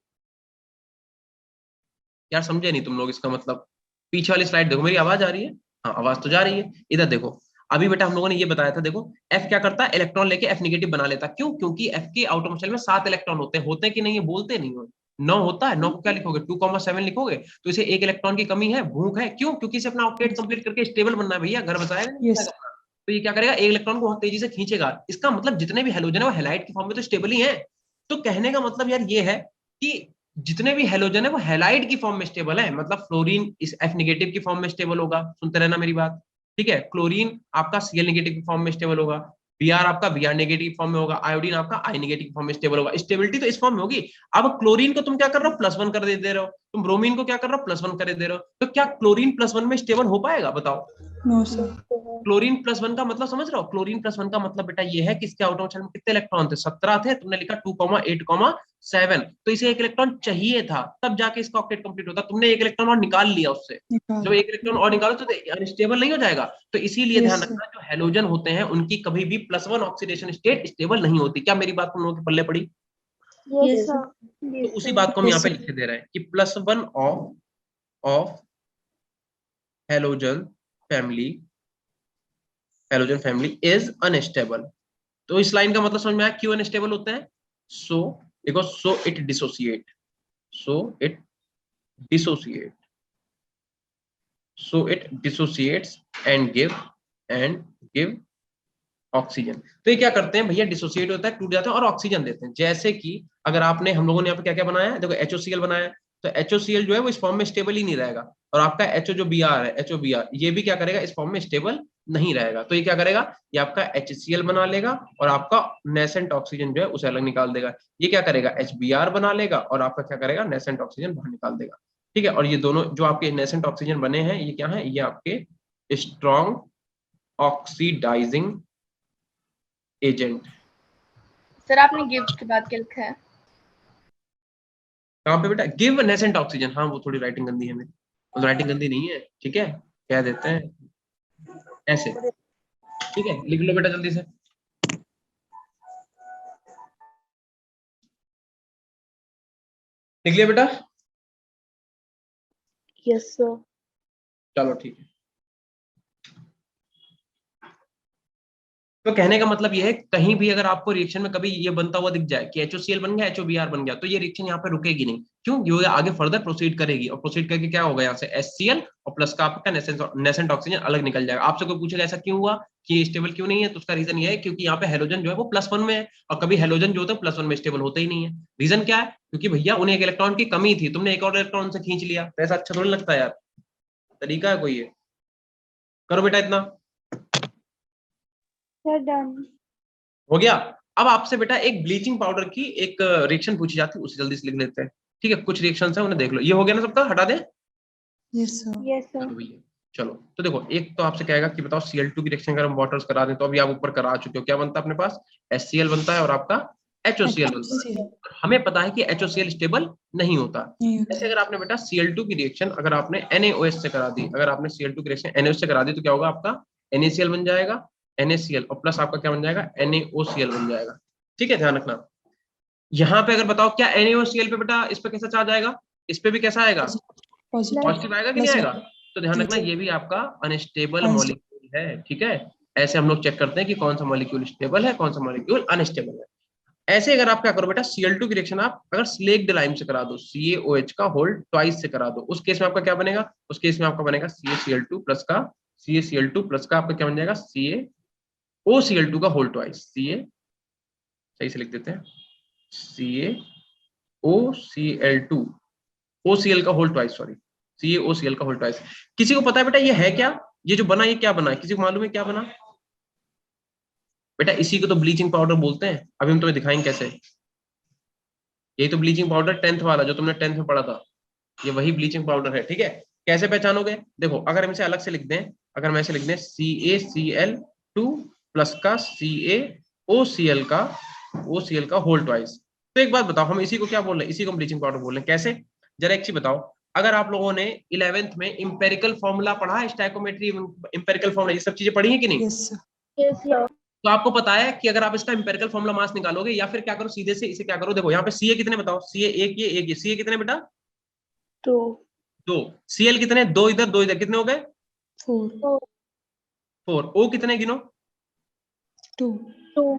यार, समझे नहीं तुम लोग इसका मतलब। पीछे वाली स्लाइड देखो, मेरी आवाज आ रही है, हाँ आवाज तो जा रही है, इधर देखो। अभी बेटा हम लोगों ने ये बताया था, देखो F क्या करता है, इलेक्ट्रॉन लेके F नेगेटिव बना लेता, क्यों, क्योंकि F के आउटर मोस्ट शेल में 7 इलेक्ट्रॉन होते हैं कि नहीं है, बोलते नहीं हो, 9 होता है, 9 को क्या लिखोगे, 2,7 लिखोगे, तो इसे एक इलेक्ट्रॉन की कमी है, भूख है, क्यों, क्योंकि इसे अपना ऑक्टेट कंप्लीट करके स्टेबल बनना है भैया, घर बसाएगा नहीं Yes. बसाएगा अपना। तो ये क्या करेगा, एक इलेक्ट्रॉन को बहुत तेजी से खींचेगा, इसका मतलब जितने भी हेलोजन है वो हेलाइड की फॉर्म में तो स्टेबल ही है। तो कहने का मतलब यार ये है कि जितने भी हेलोजन है वो हेलाइड की फॉर्म में स्टेबल है, मतलब फ्लोरीन इस F नेगेटिव की फॉर्म में स्टेबल होगा, सुनते रहना मेरी बात, ठीक है, क्लोरीन आपका Cl नेगेटिव की फॉर्म में स्टेबल होगा, Br आपका Br नेगेटिव फॉर्म में होगा, आयोडीन आपका I नेगेटिव फॉर्म में स्टेबल होगा, स्टेबिलिटी तो इस फॉर्म में होगी। अब क्लोरीन को तुम क्या कर रहे हो, +1 कर दे रहे हो, तुम ब्रोमीन को क्या कर रहे हो, +1 कर दे रहे हो, तो क्या क्लोरीन +1 में स्टेबल हो पाएगा, बताओ। No, sir. क्लोरीन +1 का मतलब समझ रहे हो, क्लोरीन +1 का मतलब बेटा ये है कि इसके आउटर शेल में कितने इलेक्ट्रॉन थे, 17 थे, तुमने लिखा 2,8,7, तो इसे एक इलेक्ट्रॉन चाहिए था, तब जाके इसका ऑक्टेट कंप्लीट होता, तुमने एक इलेक्ट्रॉन और निकाल लिया उससे, जब एक इलेक्ट्रॉन और निकालो तो अनस्टेबल नहीं हो जाएगा। तो इसीलिए ध्यान Yes, sir. रखना, जो हेलोजन होते हैं उनकी कभी भी +1 ऑक्सीडेशन स्टेट स्टेबल नहीं होती। क्या मेरी बात तुम लोगों के पल्ले पड़ी? Yes, Yes, sir. तो उसी बात को हम Yes, यहाँ पे sir. लिख दे रहे हैं कि +1 of halogen family is unstable. तो इस लाइन का मतलब समझ में आया क्यों अनस्टेबल होते हैं? So it dissociate and give oxygen. तो ये क्या करते हैं भैया, डिसोसिएट होता है, टूट जाता है और ऑक्सीजन देते हैं। जैसे कि अगर आपने, हम लोगों ने यहाँ पे क्या क्या बनाया है, देखो HOCl बनाया है, तो HOCl जो है वो इस फॉर्म में स्टेबल ही नहीं रहेगा, और आपका HO जो Br है, HOBr, ये भी क्या करेगा, इस फॉर्म में स्टेबल नहीं रहेगा। तो ये क्या करेगा, ये आपका HCl बना लेगा और आपका नेसेंट ऑक्सीजन जो है उसे अलग निकाल देगा। ये क्या करेगा, HBr बना लेगा और आपका क्या करेगा, नेसेंट ऑक्सीजन बाहर निकाल देगा। ठीक है, और ये दोनों जो आपके नेसेंट ऑक्सीजन बने हैं, ये क्या है, ये आपके स्ट्रॉन्ग ऑक्सीडाइजिंग एजेंट। सर आपने गिव्स के बाद क्या लिखा है? कहाँ पे बेटा, गिव नेसेंट ऑक्सीजन। हाँ वो थोड़ी राइटिंग गंदी है मेरी, राइटिंग गंदी नहीं है, ठीक है, कह देते हैं ऐसे। ठीक है, लिख लो बेटा जल्दी से। लिख लिया बेटा? Yes sir. चलो ठीक है। तो कहने का मतलब ये है, कहीं भी अगर आपको रिएक्शन में कभी ये बनता हुआ दिख जाए कि HOCl बन गया, HOBr बन गया, तो ये रिएक्शन यहाँ पे रुकेगी नहीं। क्यों? ये आगे फर्दर प्रोसीड करेगी, और प्रोसीड करके क्या होगा, यहाँ से HCl और प्लस का आपका नेसेंट ऑक्सीजन अलग निकल जाएगा। आपसे कोई पूछेगा ऐसा क्यों हुआ, कि स्टेबल क्यों नहीं है, तो उसका रीजन ये है क्योंकि यहाँ पे हेलोजन जो है वो +1 में है, और कभी हेलोजन जो होता है +1 में स्टेबल होता ही नहीं है। रीजन क्या है, क्योंकि भैया उन्हें एक इलेक्ट्रॉन की कमी थी, तुमने एक और इलेक्ट्रॉन से खींच लिया, तो ऐसा अच्छा थोड़ी लगता है यार, तरीका है कोई ये? करो बेटा इतना। Sir, done. हो गया। अब आपसे बेटा एक ब्लीचिंग पाउडर की एक रिएक्शन पूछी जाती है, उसे जल्दी से लिख लेते हैं। ठीक है, कुछ रिएक्शन है उन्हें देख लो। ये हो गया ना सबका, हटा दें? Yes, sir. Yes, sir. चलो भैया, चलो तो देखो, एक तो आपसे कहेगा कि बताओ Cl2 की रिएक्शन अगर हम वाटर्स करा दें, तो अभी आप ऊपर करा चुके हो, क्या बनता है अपने पास, HCl बनता है और आपका HOCl बनता है। HCl. हमें पता है कि HOCl स्टेबल नहीं होता। नहीं होता। ऐसे अगर आपने बेटा Cl2 की रिएक्शन अगर आपने NaOH से करा दी, अगर आपने Cl2 की रिएक्शन NaOH से करा दी, तो क्या होगा, आपका NaCl बन जाएगा, NaCl और प्लस आपका क्या बन जाएगा, NaOCl बन जाएगा। ठीक है, ध्यान रखना। यहाँ पे अगर बताओ क्या NaOCl पे बेटा इस पे कैसा चार्ज आएगा, इस पे भी कैसा आएगा, Positive. पॉजिटिव आएगा कि नहीं Plus आएगा? one. तो ध्यान रखना, Yes. ये भी आपका अनस्टेबल Unstable. मॉलिक्यूल है। ठीक है, ऐसे हम लोग चेक करते हैं कि कौन सा मॉलिक्यूल स्टेबल है, कौन सा मॉलिक्यूल अनस्टेबल है। ऐसे अगर आप क्या करो बेटा, Cl2 की रिएक्शन आप अगर स्लेक्ड लाइम से करा दो, CaOH का होल ट्वाइस से करा दो, उस केस में आपका क्या बनेगा, उस केस में आपका बनेगा CaCl2 प्लस का आपका क्या बन जाएगा, CaOCl2 का होल ट्वाइस, सही से लिख देते हैं, CaOCl2, OCl का होल ट्वाइस, सॉरी, CaOCl का होल ट्वाइस। किसी को पता है बेटा ये है क्या, ये जो बना ये क्या बना है, किसी को मालूम है क्या बना बेटा? इसी को तो ब्लीचिंग पाउडर बोलते हैं। अभी हम तुम्हें दिखाएंगे कैसे। यही तो ब्लीचिंग पाउडर 10th वाला जो तुमने 10th में पढ़ा था, ये वही ब्लीचिंग पाउडर है। ठीक है, कैसे पहचानोगे, देखो अगर हम इसे अलग से लिख दें, अगर मैं इसे लिख दें CaCl2 प्लस का OCl का होल ट्वाइस, तो एक बात बताओ, हम इसी को क्या बोल रहे हैं, इसी को ब्लीचिंग पाउडर बोल रहे हैं। कैसे, जरा एक चीज बताओ, अगर आप लोगों ने 11th में इंपेरिकल फॉर्मूला पढ़ा है, स्टैइकोमेट्री, इंपेरिकल फॉर्मूला, ये सब चीजें पढ़ी है कि नहीं? Yes, sir. Yes sir. तो आपको पता है कि अगर आप इसका इंपेरिकल फॉर्मूला मास निकालोगे, या फिर क्या करो, सीधे से इसे क्या करो, देखो यहाँ पे Ca कितने बताओ, Ca एक ये Ca कितने बेटा, 2 दो, Cl कितने, दो इधर कितने हो गए, 4. 4, O कितने गिनो, 2. 2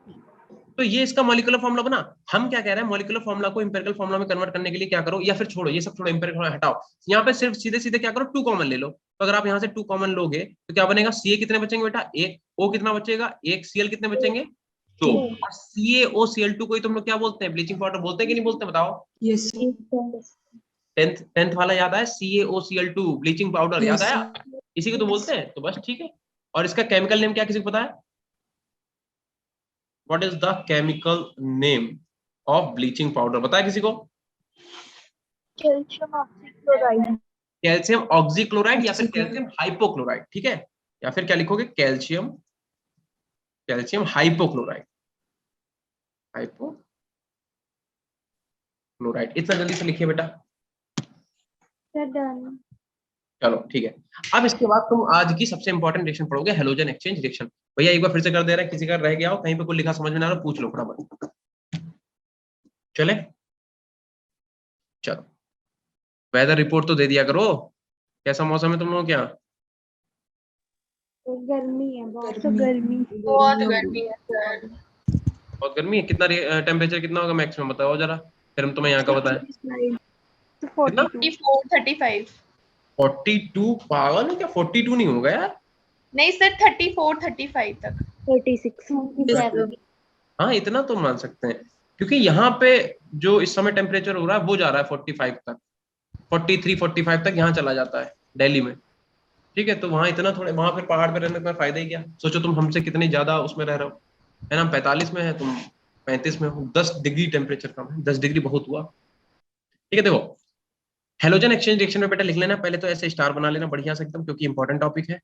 तो ये इसका मॉलिक्यूलर फॉर्मूला बना। हम क्या कह रहे हैं, मॉलिक्यूलर फॉर्मूला को इंपेरिकल फॉर्मूला में कन्वर्ट करने के लिए क्या करो, या फिर छोड़ो ये सब, छोड़ो इंपेरिकल हटाओ, यहाँ पे सिर्फ सीधे सीधे क्या करो, 2 कॉमन ले लो। तो अगर आप यहाँ से 2 कॉमन लोगे तो क्या बनेगा, Ca कितने बचेंगे बेटा, 1, O कितना बचेगा, 1, Cl कितने बचेंगे, 2, और CaOCl2 को ही तुम लोग क्या बोलते हैं, ब्लीचिंग पाउडर बोलते हैं कि नहीं बोलते, बताओ? Yes, sir. 10th वाला याद आया, CaOCl2 ब्लीचिंग पाउडर याद Yes, आया, sir. इसी को तो बोलते हैं। तो बस ठीक है, और इसका केमिकल नेम क्या, किसी को पता है? What is the chemical name of bleaching powder, बताया किसी को? Calcium oxychloride. कैल्शियम ऑक्सीक्लोराइड या फिर Oxychloride. Calcium hypochloride. ठीक है, या फिर क्या लिखोगे, कैल्शियम हाइपोक्लोराइड, इतना जल्दी से लिखिए बेटा। Sir, done. चलो ठीक है, अब इसके बाद तुम आज की सबसे इंपॉर्टेंट रिएक्शन पढ़ोगे, हेलोजन एक्सचेंज रिएक्शन। भैया एक बार फिर से कर दे रहा है, किसी का रह गया हो, कहीं पे कोई लिखा समझ में ना आ रहा, पूछ लो फटाफट। चले चलो वेदर रिपोर्ट तो दे दिया करो, कैसा मौसम है तुम लोगों के यहाँ? गर्मी है बहुत। तो गर्मी बहुत गर्मी है सर। बहुत गर्मी है। कितना टेम्परेचर कितना होगा मैक्सिमम बताओ जरा, फिर हम तुम्हें यहाँ का बताएं। तो कितना? 44 35। 42? पागल है क्या, 42 नहीं होगा यार। नहीं सर 34 35 तक। 36 हाँ इतना तो मान सकते हैं, क्योंकि यहाँ पे जो इस समय टेम्परेचर हो रहा है वो जा रहा है 45 तक, 43 45 तक यहाँ चला जाता है दिल्ली में। ठीक है, तो वहाँ इतना थोड़े, वहां फिर पहाड़ पे रहने का फायदा ही क्या। सोचो तुम हमसे कितनी ज्यादा उसमें रह रहे हो, है ना, 45 में है, तुम 35 में हो, 10 डिग्री टेम्परेचर कम है, 10 डिग्री बहुत हुआ। ठीक है, देखो हेलोजन एक्सचेंज रिएक्शन में बेटा लिख लेना पहले तो, ऐसे स्टार बना लेना बढ़िया से एकदम, क्योंकि इंपॉर्टेंट टॉपिक है।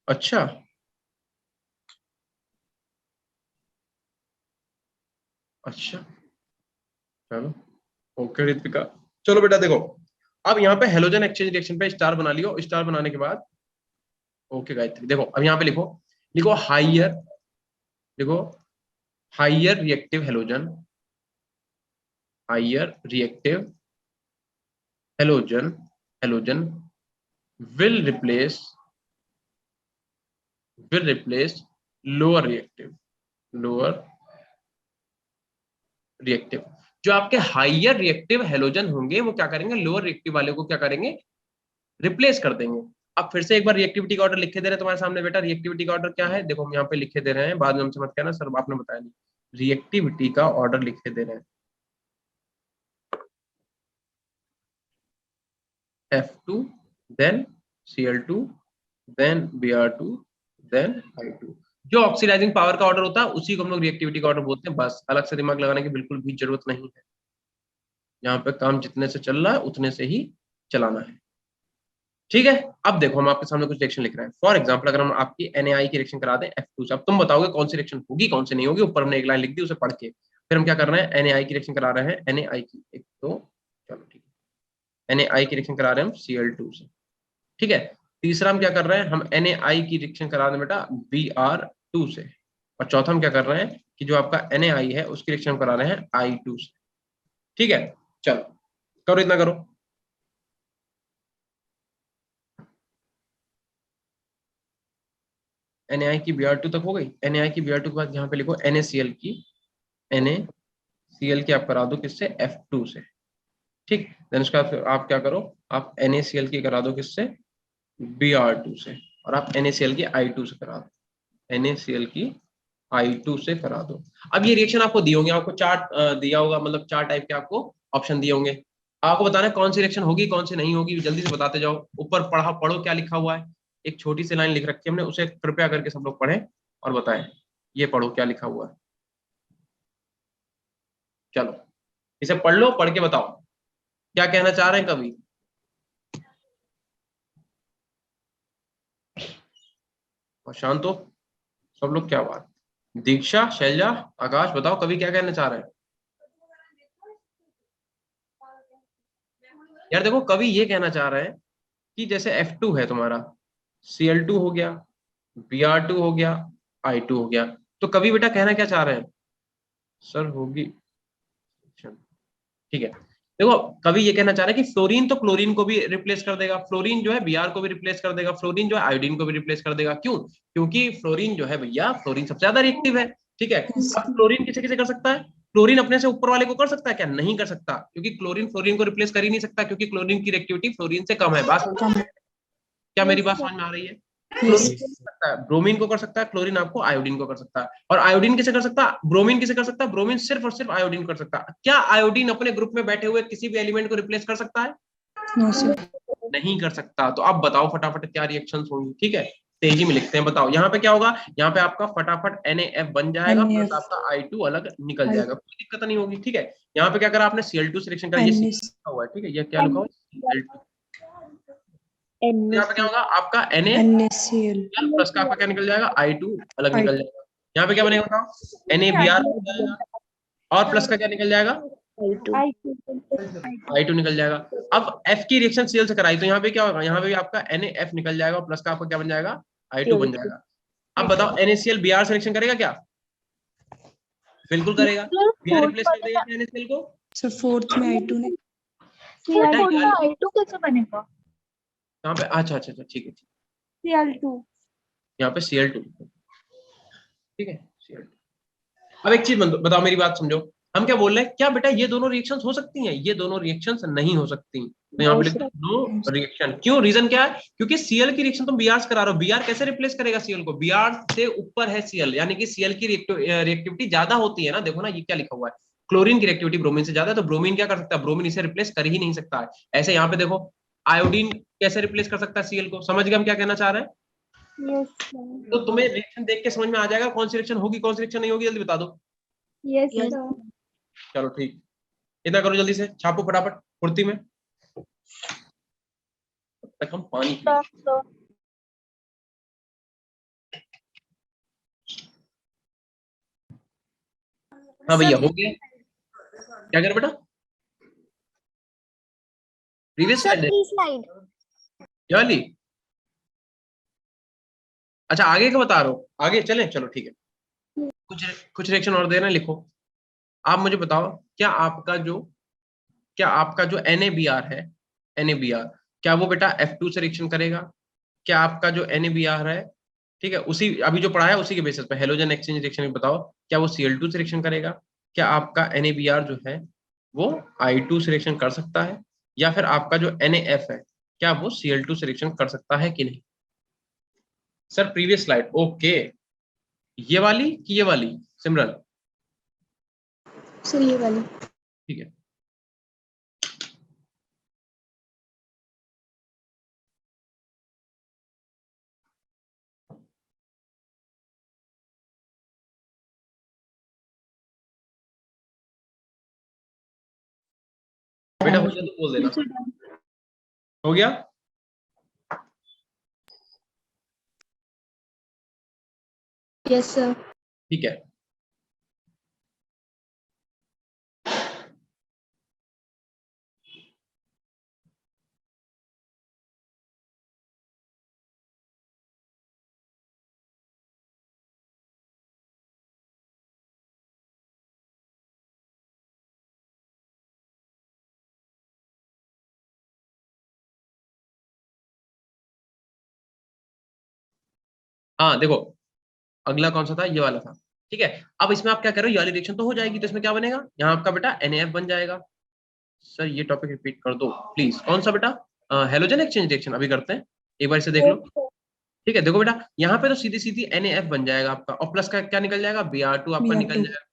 अच्छा अच्छा, चलो ओके रितिका। चलो बेटा देखो, अब यहाँ पे हेलोजन एक्सचेंज रिएक्शन पे स्टार बना लियो, स्टार बनाने के बाद ओके गायत्री, देखो अब यहाँ पे लिखो, लिखो हाइयर, लिखो higher reactive halogen, higher reactive halogen, halogen will replace lower reactive, lower reactive। जो आपके हाइयर रिएक्टिव हेलोजन होंगे वो क्या करेंगे, लोअर रिएक्टिव वाले को क्या करेंगे, रिप्लेस कर देंगे। अब फिर से एक बार रिएक्टिविटी का ऑर्डर लिखे दे रहे हैं तुम्हारे सामने बेटा, रिएक्टिविटी का ऑर्डर क्या है, देखो हम यहाँ पे लिखे दे रहे हैं, बाद में हमसे मत कहना सर आपने बताया नहीं, रिएक्टिविटी का ऑर्डर लिखे दे रहे हैं F2 then Cl2 then Br2 then I2। जो ऑक्सीडाइजिंग पावर का ऑर्डर होता है उसी को हम लोग रिएक्टिविटी का ऑर्डर बोलते हैं, बस अलग से दिमाग लगाने की बिल्कुल भी जरूरत नहीं है। यहाँ पे काम जितने से चल रहा है उतने से ही चलाना है। ठीक है, अब देखो हम आपके सामने कुछ रिएक्शन लिख रहे हैं। फॉर एग्जांपल अगर हम आपकी NaI की रिएक्शन करा दें F2 से, अब तुम बताओगे कौन सी रिएक्शन होगी कौन सी नहीं होगी, ऊपर हमने एक लाइन लिख दी उसे पढ़ के, फिर हम क्या कर रहे हैं NaI की रिएक्शन करा रहे हैं, NaI की एक तो चलो ठीक है, NaI की रिएक्शन करा रहे हैं हम Cl2 से। ठीक है, तीसरा हम क्या कर रहे हैं, हम NaI की रिएक्शन करा रहे हैं बेटा Br2 से, और चौथा हम क्या कर रहे हैं कि जो आपका NaI है उसकी रिएक्शन करा रहे हैं I2 से। ठीक है, चलो करो इतना करो। NaI की Br2 तक हो गई, NaI की Br2 के बाद यहाँ पे लिखो NaCl की आप करा दो किससे, F2 से। ठीक, देन उसका आप क्या करो, आप NaCl की करा दो किससे, Br2 से, और आप NaCl की I2 से करा दो, NaCl की I2 से करा दो। अब ये रिएक्शन आपको दिए होंगे, आपको चार्ट दिया होगा, मतलब चार टाइप के आपको ऑप्शन दिए होंगे, आपको बताना है कौन सी रिएक्शन होगी कौन सी नहीं होगी, जल्दी से बताते जाओ। ऊपर पढ़ो क्या लिखा हुआ है, एक छोटी सी लाइन लिख रखी है हमने, उसे कृपया करके सब लोग पढ़ें और बताएं, ये पढ़ो क्या लिखा हुआ है। चलो इसे पढ़ लो, पढ़ के बताओ क्या कहना चाह रहे हैं कवि। और शांत हो सब लोग, क्या बात, दीक्षा शैलजा आकाश बताओ कवि क्या कहना चाह रहे हैं। यार देखो कवि ये कहना चाह रहे हैं कि जैसे F2 है तुम्हारा, Cl2 हो गया, Br2 हो गया, I2 हो गया, तो कवि बेटा कहना क्या चाह रहे हैं, सर होगी, ठीक है, देखो कवि ये कहना चाह रहे हैं कि फ्लोरीन तो क्लोरीन को भी रिप्लेस कर देगा, फ्लोरीन जो है Br को भी रिप्लेस कर देगा, फ्लोरीन जो है आयोडीन को भी रिप्लेस कर देगा। क्यों, क्योंकि फ्लोरीन जो है भैया, फ्लोरीन सबसे ज्यादा रिएक्टिव है। ठीक है, अब क्लोरीन किसे किसे कर सकता है, क्लोरीन अपने से ऊपर वाले को कर सकता है क्या, नहीं कर सकता, क्योंकि क्लोरीन फ्लोरीन को रिप्लेस कर ही नहीं सकता, क्योंकि क्लोरीन की रिएक्टिविटी फ्लोरीन से कम है। क्या मेरी बात समझ में आ रही है। क्लोरीन को कर सकता है, ब्रोमीन को कर सकता है, क्लोरीन आपको आयोडीन को कर सकता है, और आयोडीन किसे कर सकता है, ब्रोमीन किसे कर सकता है, ब्रोमीन सिर्फ और सिर्फ आयोडीन कर सकता है। क्या आयोडीन अपने ग्रुप में बैठे हुए किसी भी एलिमेंट को रिप्लेस कर सकता है, नो सर, नहीं कर सकता। तो अब बताओ फटाफट क्या रिएक्शंस होंगी, ठीक है तेजी में लिखते हैं, बताओ यहाँ पे क्या होगा, यहाँ पे आपका फटाफट NaF बन जाएगा, प्लस NaF आपका I2 अलग निकल जाएगा, कोई दिक्कत नहीं होगी। ठीक है, यहाँ पे क्या करा आपने, Cl2 सिलेक्शन करा, ये लिखा हुआ है, ठीक है, ये क्या लिखा हुआ है Cl2, यहाँ पे क्या होगा आपका NaCl प्लस का आपका क्या निकल जाएगा, I2 अलग निकल जाएगा। यहाँ पे क्या बनेगा बताओ, NaBr हो जाएगा, और प्लस का क्या निकल जाएगा, I2 निकल जाएगा। अब F की रिएक्शन Cl से कराई तो यहाँ पे क्या होगा, यहाँ पे भी आपका NaF निकल जाएगा, और प्लस का आपका क्या बन जाएगा, I2 बन जाएगा। अब बताओ NaCl Br से रिएक्शन करेगा क्या, बिल्कुल करेगा, Br रिप्लेस कर देगा क्या NaCl को? सर फोर्थ में I2 ने बेटा फोर्थ यार में I2 कैसे बनेगा? यहाँ पे अच्छा अच्छा अच्छा ठीक है, Cl2. यहाँ पे Cl2, ठीक है Cl2। अब एक चीज बताओ, मेरी बात समझो, हम क्या बोल रहे हैं, क्या बेटा ये दोनों रिएक्शंस हो सकती हैं? ये दोनों रिएक्शंस नहीं हो सकती, तो यहाँ पे लिखते हैं नो रिएक्शन। क्यों? रीजन क्या है? क्योंकि Cl की रिएक्शन तुम Br से करा रहे हो, Br कैसे रिप्लेस करेगा Cl को? Br से ऊपर है Cl, यानी कि Cl की रिएक्टिविटी ज्यादा होती है ना। देखो ना ये क्या लिखा हुआ है, क्लोरीन की रिएक्टिविटी ब्रोमीन से ज्यादा है, तो ब्रोमीन क्या कर सकता है? ब्रोमीन इसे रिप्लेस कर ही नहीं सकता है। ऐसे यहाँ पे देखो, आयोडीन कैसे रिप्लेस कर सकता है Cl को? समझ गए हम क्या कहना चाह रहे हैं? Yes, sir. तो तुम्हें रिएक्शन देख के समझ में आ जाएगा कौन सी रिएक्शन होगी, कौन सी रिएक्शन नहीं होगी, जल्दी बता दो। Yes, Yes. sir. चलो ठीक, इतना करो जल्दी से, छापो फटाफट फुर्ती में, तब तक हम पानी पी। तो हाँ भैया हो गया, क्या कर बेटा? Previous slide slide. ये वाली? अच्छा आगे का बता रहे हो, आगे चलें, चलो ठीक है। कुछ रिएक्शन और देना, लिखो। आप मुझे बताओ, क्या आपका जो NaBr है, NaBr, क्या वो बेटा F2 से रिएक्शन करेगा? क्या आपका जो NaBr है, ठीक है, उसी अभी जो पढ़ा है उसी के बेसिस पे हेलोजन एक्सचेंज रिएक्शन में बताओ, क्या वो Cl2 से रिएक्शन करेगा? क्या आपका NaBr जो है वो I2 से रिएक्शन कर सकता है? या फिर आपका जो NaF है, क्या वो Cl2 से रिएक्शन कर सकता है कि नहीं? Sir previous slide, okay. ये वाली कि ये वाली सिमरन? सर ये वाली. ठीक है, बेटा हो गया तो बोल देना। हो गया? Yes, sir. ठीक है, हाँ देखो, अगला कौन सा था? ये वाला था, ठीक है। अब इसमें आप क्या कर रहे हो, ये वाली रिएक्शन तो हो जाएगी, तो इसमें क्या बनेगा? यहाँ आपका बेटा NaF बन जाएगा। सर ये टॉपिक रिपीट कर दो प्लीज, कौन सा बेटा? हेलोजन एक्सचेंज रिएक्शन अभी करते हैं, एक बार इसे देख लो। ठीक है, देखो बेटा यहाँ पे तो सीधी सीधी NaF बन जाएगा आपका, और प्लस का क्या निकल जाएगा? Br2 आपका निकल Br2 जाएगा।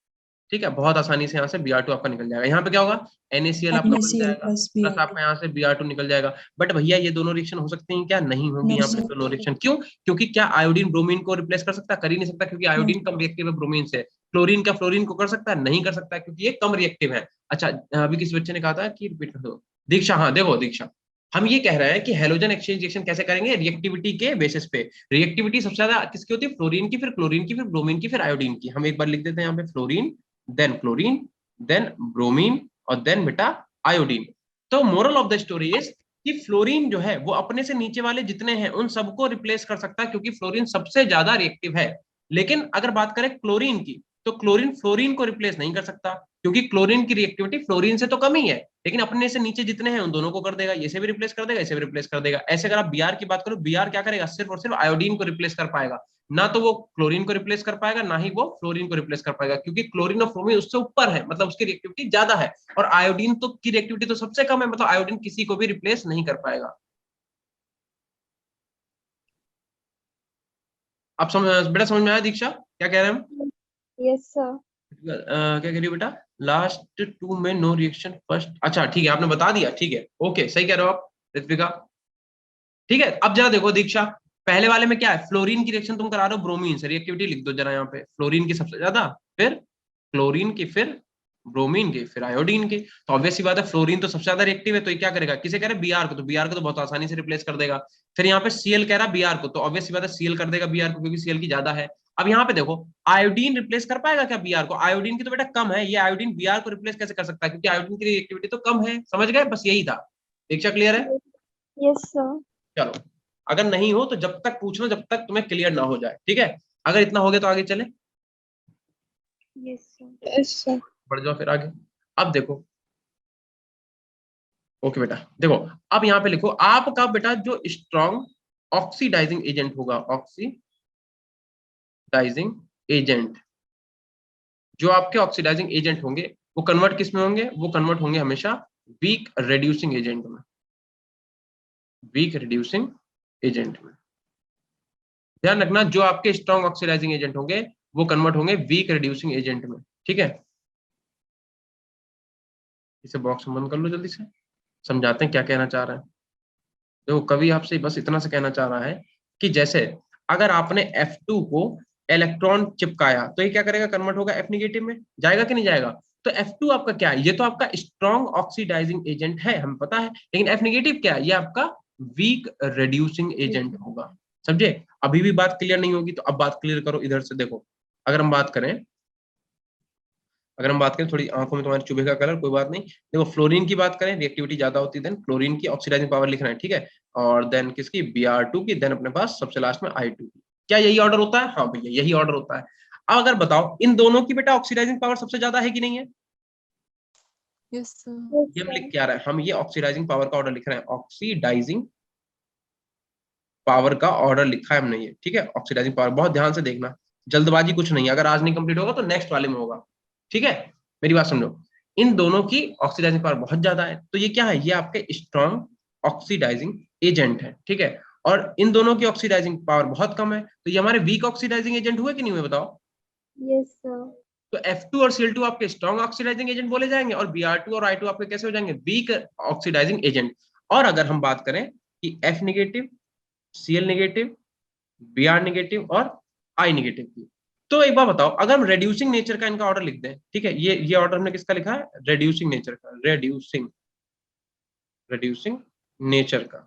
ठीक है, बहुत आसानी से यहाँ से Br2 आपका निकल जाएगा। यहाँ पे क्या होगा? NaCl आपका बन NaCl जाएगा, plus प्लस Br2 आपका यहाँ से Br2 निकल जाएगा। बट भैया ये दोनों रिएक्शन हो सकते हैं क्या? नहीं होगी No यहाँ पे sir. दोनों रिएक्शन। क्यों? क्योंकि क्या आयोडीन ब्रोमीन को रिप्लेस कर सकता है? कर ही नहीं सकता, क्योंकि No. आयोडीन कम रिएक्टिव है ब्रोमीन से। क्लोरीन का फ्लोरीन को कर सकता है? नहीं कर सकता, क्योंकि ये कम रिएक्टिव है। अच्छा अभी किसी बच्चे ने कहा था कि रिपीट कर दो, दीक्षा। हाँ देखो दीक्षा, हम ये कह रहे हैं कि हेलोजन एक्सचेंज रिएक्शन कैसे करेंगे? रिएक्टिविटी के बेसिस पे। रिएक्टिविटी सबसे ज्यादा किसकी होती है? फ्लोरीन की, फिर क्लोरीन की, फिर ब्रोमीन की, फिर आयोडीन की। हम एक बार लिख देते हैं यहाँ पे, fluorine, then chlorine, then bromine, और देन बेटा आयोडीन। तो moral of the story is कि फ्लोरीन जो है वो अपने से नीचे वाले जितने हैं उन सबको रिप्लेस कर सकता है, क्योंकि फ्लोरीन सबसे ज्यादा रिएक्टिव है। लेकिन अगर बात करें क्लोरीन की, तो क्लोरीन फ्लोरीन को रिप्लेस नहीं कर सकता, क्योंकि क्लोरीन की रिएक्टिविटी फ्लोरीन से तो कम ही है, लेकिन अपने से नीचे जितने हैं उन दोनों को कर देगा। इसे भी रिप्लेस कर देगा, इसे भी रिप्लेस कर देगा। ऐसे अगर आप Br की बात करो, Br क्या करेगा? सिर्फ और सिर्फ आयोडीन को रिप्लेस कर पाएगा, ना तो वो क्लोरीन को रिप्लेस कर पाएगा, ना ही वो फ्लोरीन को रिप्लेस कर पाएगा, क्योंकि क्लोरीन और फ्लोरीन उससे ऊपर है, मतलब उसकी रिएक्टिविटी ज्यादा है। और आयोडीन तो की रिएक्टिविटी तो सबसे कम है, मतलब आयोडीन किसी को भी रिप्लेस नहीं कर पाएगा। आप बेटा समझ में आया दीक्षा क्या कह रहे हैं हम? Yes, sir. क्या कह रही हो बेटा? लास्ट 2 में नो रिएक्शन फर्स्ट, अच्छा ठीक है आपने बता दिया, ठीक है ओके, सही कह रहे हो आप ऋत्विका। ठीक है, अब जरा देखो दीक्षा, पहले वाले में क्या है? फ्लोरीन की रिएक्शन तुम करा रहे हो ब्रोमीन से, रिएक्टिविटी लिख दो जरा यहाँ पे, फ्लोरीन की सबसे ज्यादा, फिर क्लोरीन की, फिर ब्रोमीन की, फिर आयोडीन की। तो ऑब्वियस सी बात है फ्लोरीन तो सबसे ज्यादा रिएक्टिव है, तो ये क्या करेगा? किसे कह रहे? Br को, तो Br को तो बहुत आसानी से रिप्लेस कर देगा। फिर यहाँ पे Cl कह रहा Br को, तो ऑब्वियस सी बात है Cl कर देगा Br को, क्योंकि Cl की ज्यादा है। अब यहाँ पे देखो, आयोडीन रिप्लेस कर पाएगा क्या Br को? आयोडीन की तो बेटा कम है, ये आयोडीन Br को रिप्लेस कैसे कर सकता है? क्योंकि आयोडीन की रिएक्टिविटी तो कम है। समझ गए? बस यही था। दीक्षा क्लियर है? Yes, sir. चलो, अगर नहीं हो तो जब तक पूछना जब तक तुम्हें क्लियर ना हो जाए, ठीक है? अगर इतना हो गया तो आगे चले। Yes, sir. Yes, sir. बढ़ जाओ फिर आगे। अब देखो, ओके बेटा देखो, अब यहाँ पे लिखो आपका बेटा जो स्ट्रॉन्ग ऑक्सीडाइजिंग एजेंट होगा, ऑक्सीडाइजिंग एजेंट, जो आपके ऑक्सीडाइजिंग एजेंट होंगे वो कन्वर्ट किस में होंगे, वो कन्वर्ट होंगे हमेशा वीक रिड्यूसिंग एजेंट में, वीक रिड्यूसिंग एजेंट में। ध्यान रखना जो आपके स्ट्रॉन्ग ऑक्सीडाइजिंग एजेंट होंगे वो कन्वर्ट होंगे वीक रिड्यूसिंग एजेंट में, ठीक है। इसे बॉक्स में बंद कर लो जल्दी से, समझाते हैं क्या कहना चाह रहा है। देखो कवि आपसे बस इतना से कहना चाह रहा है कि जैसे अगर आपने F2 को इलेक्ट्रॉन चिपकाया तो ये क्या करेगा, कन्वर्ट होगा F नेगेटिव में, जाएगा कि नहीं जाएगा। तो F2 आपका क्या है, ये तो आपका स्ट्रॉन्ग ऑक्सीडाइजिंग एजेंट है, हमें पता है, लेकिन F नेगेटिव क्या है, ये आपका वीक रिड्यूसिंग एजेंट होगा। समझे, अभी भी बात क्लियर नहीं होगी तो अब बात क्लियर करो इधर से। देखो अगर हम बात करें, थोड़ी आंखों में तुम्हारे चुभेगा कलर, कोई बात नहीं। देखो फ्लोरीन की बात करें, रिएक्टिविटी ज्यादा होती है, देन फ्लोरीन की ऑक्सीडाइजिंग पावर लिखना है, ठीक है। और देन किसकी, Br2 की, देन अपने पास सबसे लास्ट में I2 की। क्या यही ऑर्डर होता है? हाँ भैया यही ऑर्डर होता है। अब अगर बताओ इन दोनों की बेटा ऑक्सीडाइजिंग पावर सबसे ज्यादा है कि नहीं है? Yes, sir. Yes, ये हम लिख sir. क्या रहा है, हम ये ऑक्सीडाइजिंग पावर का ऑर्डर लिख रहे हैं, ऑक्सीडाइजिंग पावर का ऑर्डर लिखा है हमने ये, ठीक है। ऑक्सीडाइजिंग पावर बहुत ध्यान से देखना, जल्दबाजी कुछ नहीं है, अगर आज नहीं कंप्लीट होगा तो नेक्स्ट वाले में होगा, ठीक है। मेरी बात समझो, इन दोनों की ऑक्सीडाइजिंग पावर बहुत ज्यादा है, तो ये क्या है, ये आपके स्ट्रॉन्ग ऑक्सीडाइजिंग एजेंट है, ठीक है। और इन दोनों की ऑक्सीडाइजिंग पावर बहुत कम है, तो ये हमारे वीक ऑक्सीडाइजिंग एजेंट हुए कि नहीं हुए बताओ। Yes, sir. तो F2 और Cl2 आपके स्ट्रॉन्ग ऑक्सीडाइजिंग एजेंट बोले जाएंगे, और Br2 और I2 आपके कैसे हो जाएंगे, वीक ऑक्सीडाइजिंग एजेंट। और अगर हम बात करें कि F negative, Cl negative, Br negative और I नेगेटिव की, तो एक बार बताओ अगर हम रेड्यूसिंग नेचर का इनका ऑर्डर लिख दें, ठीक है, ये ऑर्डर हमने किसका लिखा है, रेड्यूसिंग नेचर का, रेड्यूसिंग नेचर का।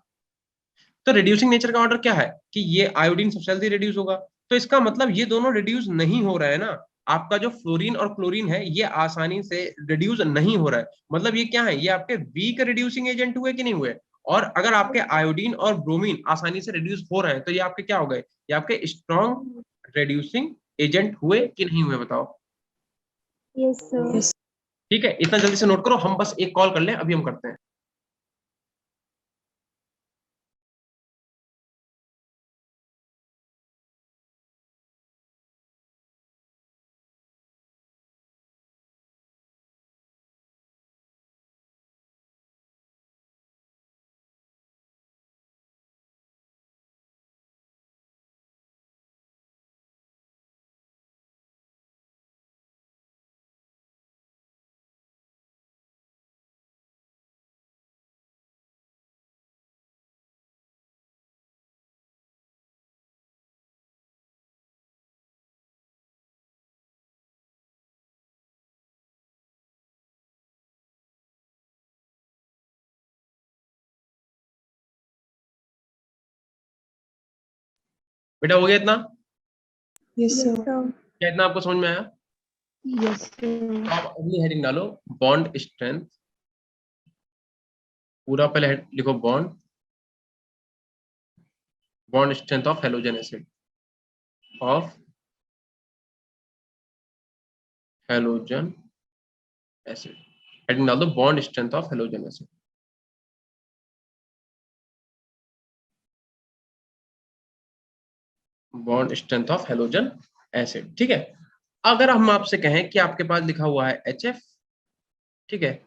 तो रिड्यूसिंग नेचर का ऑर्डर क्या है कि ये आयोडीन सबसे जल्दी रिड्यूस होगा, तो इसका मतलब ये दोनों रिड्यूस नहीं हो रहा है ना। आपका जो फ्लोरीन और क्लोरीन है ये आसानी से रिड्यूस नहीं हो रहा है, मतलब ये क्या है, ये आपके वीक रिड्यूसिंग एजेंट हुए कि नहीं हुए। और अगर आपके आयोडीन और ब्रोमीन आसानी से रिड्यूस हो रहे हैं तो ये आपके क्या हो गए, ये आपके स्ट्रॉन्ग रिड्यूसिंग एजेंट हुए कि नहीं हुए बताओ। Yes, sir. Yes. ठीक है, इतना जल्दी से नोट करो, हम बस एक कॉल कर लें, अभी हम करते हैं। बेटा हो गया इतना, Yes, Yes, sir. sir. क्या इतना आपको समझ में आया? Yes, sir. तो आप अगली हेडिंग डालो, बॉन्ड स्ट्रेंथ, पूरा पहले लिखो bond strength of halogen acid, of halogen acid. Heading डाल दो bond strength of halogen acid. Bond strength of halogen acid, ठीक है। अगर हम आपसे कहें कि आपके पास लिखा हुआ है HF, ठीक है,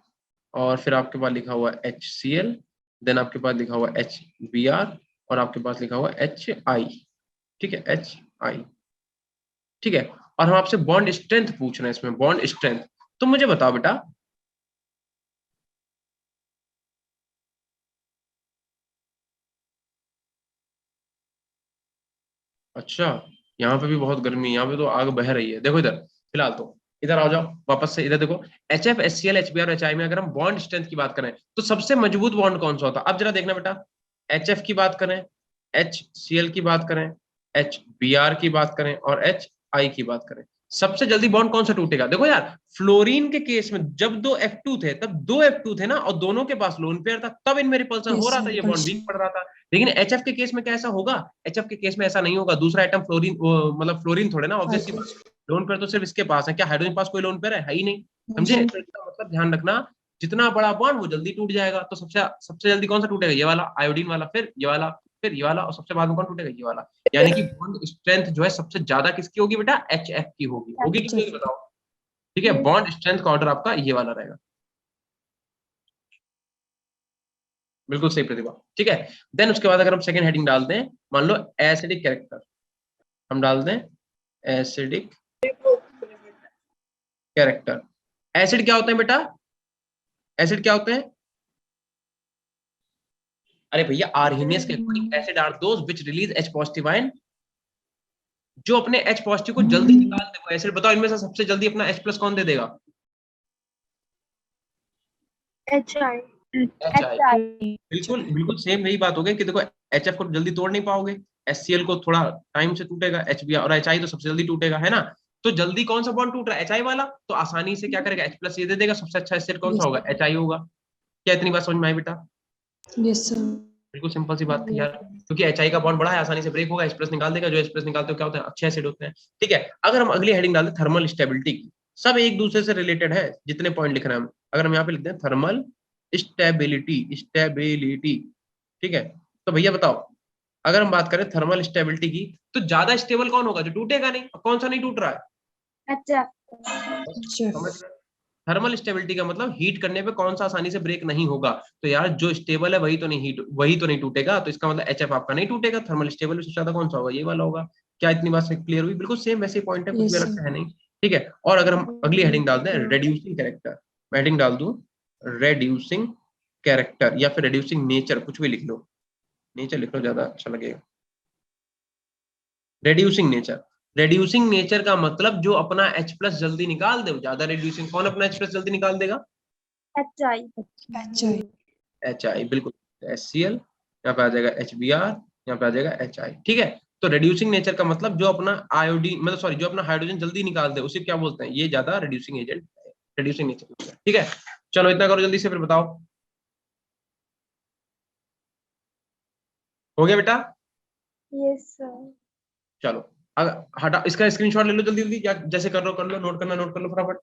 और फिर आपके पास लिखा हुआ है HCl, देन आपके पास लिखा हुआ है HBr, और आपके पास लिखा हुआ है HI, ठीक है, HI, ठीक है। और हम आपसे बॉन्ड स्ट्रेंथ पूछ रहे हैं, इसमें बॉन्ड स्ट्रेंथ, तो मुझे बताओ बेटा, अच्छा यहाँ पे भी बहुत गर्मी है, यहाँ पे तो आग बह रही है। देखो इधर फिलहाल तो, इधर आ जाओ वापस से, इधर देखो HF, HCl, HBr, HI में अगर हम बॉन्ड स्ट्रेंथ की बात करें तो सबसे मजबूत बॉन्ड कौन सा होता है। अब जरा देखना बेटा, HF की बात करें, HCl की बात करें, HBr की बात करें और HI की बात करें, सबसे जल्दी बॉन्ड कौन सा टूटेगा। देखो यार फ्लोरीन के केस में जब दो F2 थे तब दो F2 थे ना, और दोनों के पास लोन पेयर था, तब इनमें रिपल्सन हो Yes, रहा sir. था, ये बॉन्ड वीक पड़ रहा था। लेकिन HF के केस में क्या ऐसा होगा, HF के केस में ऐसा नहीं होगा, दूसरा आइटम फ्लोरीन, मतलब फ्लोरीन थोड़े ना, ऑब्वियसली लोन पेयर तो सिर्फ इसके पास है, क्या हाइड्रोजन के पास कोई लोन पेयर है ही नहीं, समझे। तो इसका मतलब ध्यान रखना, जितना बड़ा बॉन्ड वो जल्दी टूट जाएगा। तो सबसे सबसे जल्दी कौन सा टूटेगा, ये वाला आयोडीन वाला, फिर ये वाला, फिर ये वाला, और सबसे बाद में कौन टूटेगा, ये वाला। यानी कि बॉन्ड स्ट्रेंथ जो है सबसे ज्यादा किसकी होगी बेटा, HF की होगी। होगी किसकी होगी बताओ। ठीक है, Yes. बॉन्ड स्ट्रेंथ का ऑर्डर आपका ये वाला रहेगा। बिल्कुल सही प्रतिभा। ठीक है, देन उसके बाद अगर हम सेकंड हेडिंग डालते हैं, मान लो एसिडिक कैरेक्टर, हम डाल दें एसिडिक कैरेक्टर। एसिड क्या होते हैं बेटा, एसिड क्या होते हैं, अरे भैया आर्हीनियस कैल्कोनिक acid are those which release H positive ion, जो अपने H पॉजिटिव को जल्दी निकाल दे वो एसिड। बताओ इनमें से सबसे जल्दी अपना H प्लस कौन दे देगा, HI। HI। बिल्कुल बिल्कुल सेम यही बात हो गई कि देखो HF को जल्दी तोड़ नहीं पाओगे, HCl को थोड़ा टाइम से टूटेगा, HBr और HI तो सबसे जल्दी टूटेगा, है ना। तो जल्दी कौन सा बॉन्ड टूट रहा है, HI वाला, तो आसानी से क्या करेगा, H प्लस ये दे देगा। सबसे अच्छा एसिड कौन सा होगा, HI होगा। क्या इतनी बात समझ में आई बेटा, यस सर। बिल्कुल सिंपल सी बात थी यार, क्योंकि HI का बॉन्ड बड़ा है, आसानी से ब्रेक होगा, H प्लस निकाल देगा। जो H प्लस निकालते हो क्या होता है, अच्छे एसिड होते हैं। ठीक है, अगर हम अगली हेडिंग डालते हैं थर्मल स्टेबिलिटी की, सब एक दूसरे से रिलेटेड है जितने पॉइंट लिख रहे हैं हम। अगर हम यहाँ पे लिखते हैं थर्मल स्टेबिलिटी, स्टेबिलिटी, ठीक है, तो भैया बताओ अगर हम बात करें थर्मल स्टेबिलिटी की, तो ज्यादा स्टेबल कौन होगा, जो टूटेगा नहीं। कौन सा नहीं टूट रहा है, अच्छा। समझ रहे हैं? थर्मल स्टेबिलिटी का मतलब हीट करने पे कौन सा आसानी से ब्रेक नहीं होगा। तो यार जो स्टेबल है वही तो नहीं हीट, वही तो नहीं टूटेगा। तो इसका मतलब HF आपका नहीं टूटेगा। थर्मल स्टेबल सबसे ज्यादा कौन सा होगा, ये वाला होगा। क्या इतनी बात से क्लियर हुई, बिल्कुल सेम वैसे पॉइंट है, कुछ भी यस अलग सर। से है नहीं। ठीक है, और अगर हम अगली हेडिंग डालते हैं रेड्यूसिंग कैरेक्टर, मैं हेडिंग डाल दूं रेड्यूसिंग कैरेक्टर या फिर रेड्यूसिंग नेचर, कुछ भी लिख लो, नेचर लिख लो ज्यादा अच्छा लगेगा। रेड्यूसिंग नेचर, रेड्यूसिंग नेचर का मतलब जो अपना H प्लस जल्दी निकाल दे वो ज्यादा रेड्यूसिंग। कौन अपना H प्लस जल्दी निकाल देगा, HI। HI। HI, बिल्कुल। HCl, यहाँ पे आ जाएगा HBr, यहाँ पे आ जाएगा HI। ठीक है, तो रेड्यूसिंग नेचर का मतलब जो अपना आयोडीन, मतलब सॉरी, जो अपना हाइड्रोजन जल्दी निकाल दे उसे क्या बोलते हैं, ये ज्यादा रेड्यूसिंग एजेंट, रेड्यूसिंग नेचर। ठीक है, चलो इतना करो जल्दी से, फिर बताओ। हो गया बेटा, Yes sir। चलो हटा, इसका स्क्रीनशॉट ले लो जल्दी जल्दी, या जैसे कर लो कर लो, नोट करना नोट कर लो फटाफट।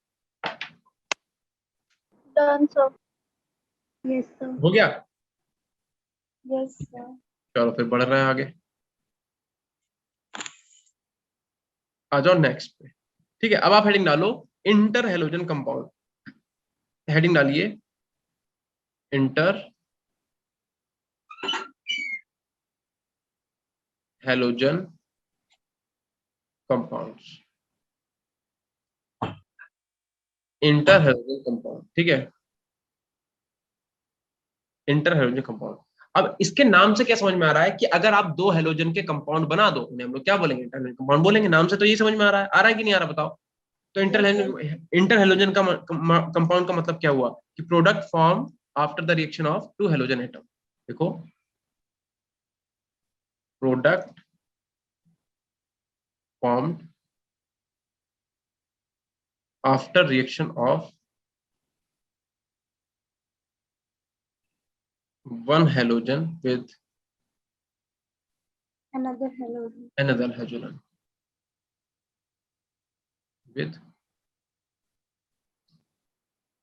Done sir। Yes sir। हो गया, Yes sir। चलो फिर बढ़ रहे हैं आगे, आ जाओ नेक्स्ट पे। ठीक है, अब आप हेडिंग डालो इंटर हेलोजन कंपाउंड। हेडिंग डालिए inter halogen compounds, inter halogen compound. ठीक है, इंटर हेलोजन कंपाउंड। अब इसके नाम से क्या समझ में आ रहा है कि अगर आप दो हेलोजन के कंपाउंड बना दो, उन्हें हम लोग क्या बोलेंगे, इंटर हेलोजन कंपाउंड बोलेंगे। नाम से तो ये समझ में आ रहा है कि नहीं आ रहा बताओ। तो इंटर हेलोजन का कंपाउंड का मतलब क्या हुआ कि product form after the reaction of two halogen atom. देखो, product formed after reaction of one halogen with Another halogen। another halogen with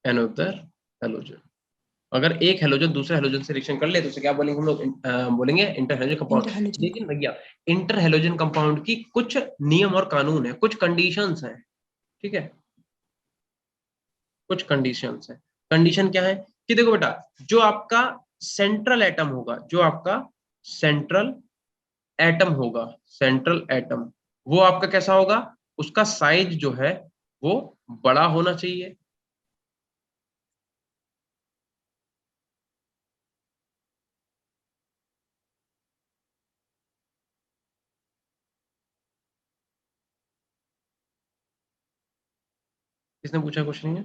another halogen। अगर एक हेलोजन दूसरे हेलोजन से रिएक्शन कर ले तो उसे क्या बोलेंगे हम लोग, बोलेंगे इंटर हेलोजन कंपाउंड। लेकिन भैया इंटर हेलोजन कंपाउंड की कुछ नियम और कानून है, कुछ कंडीशंस हैं। ठीक है, कुछ कंडीशंस हैं। कंडीशन क्या है कि देखो बेटा, जो आपका सेंट्रल एटम होगा, जो आपका सेंट्रल एटम होगा, सेंट्रल एटम, वो आपका कैसा होगा, उसका साइज जो है वो बड़ा होना चाहिए। किसने पूछा क्वेश्चन ये,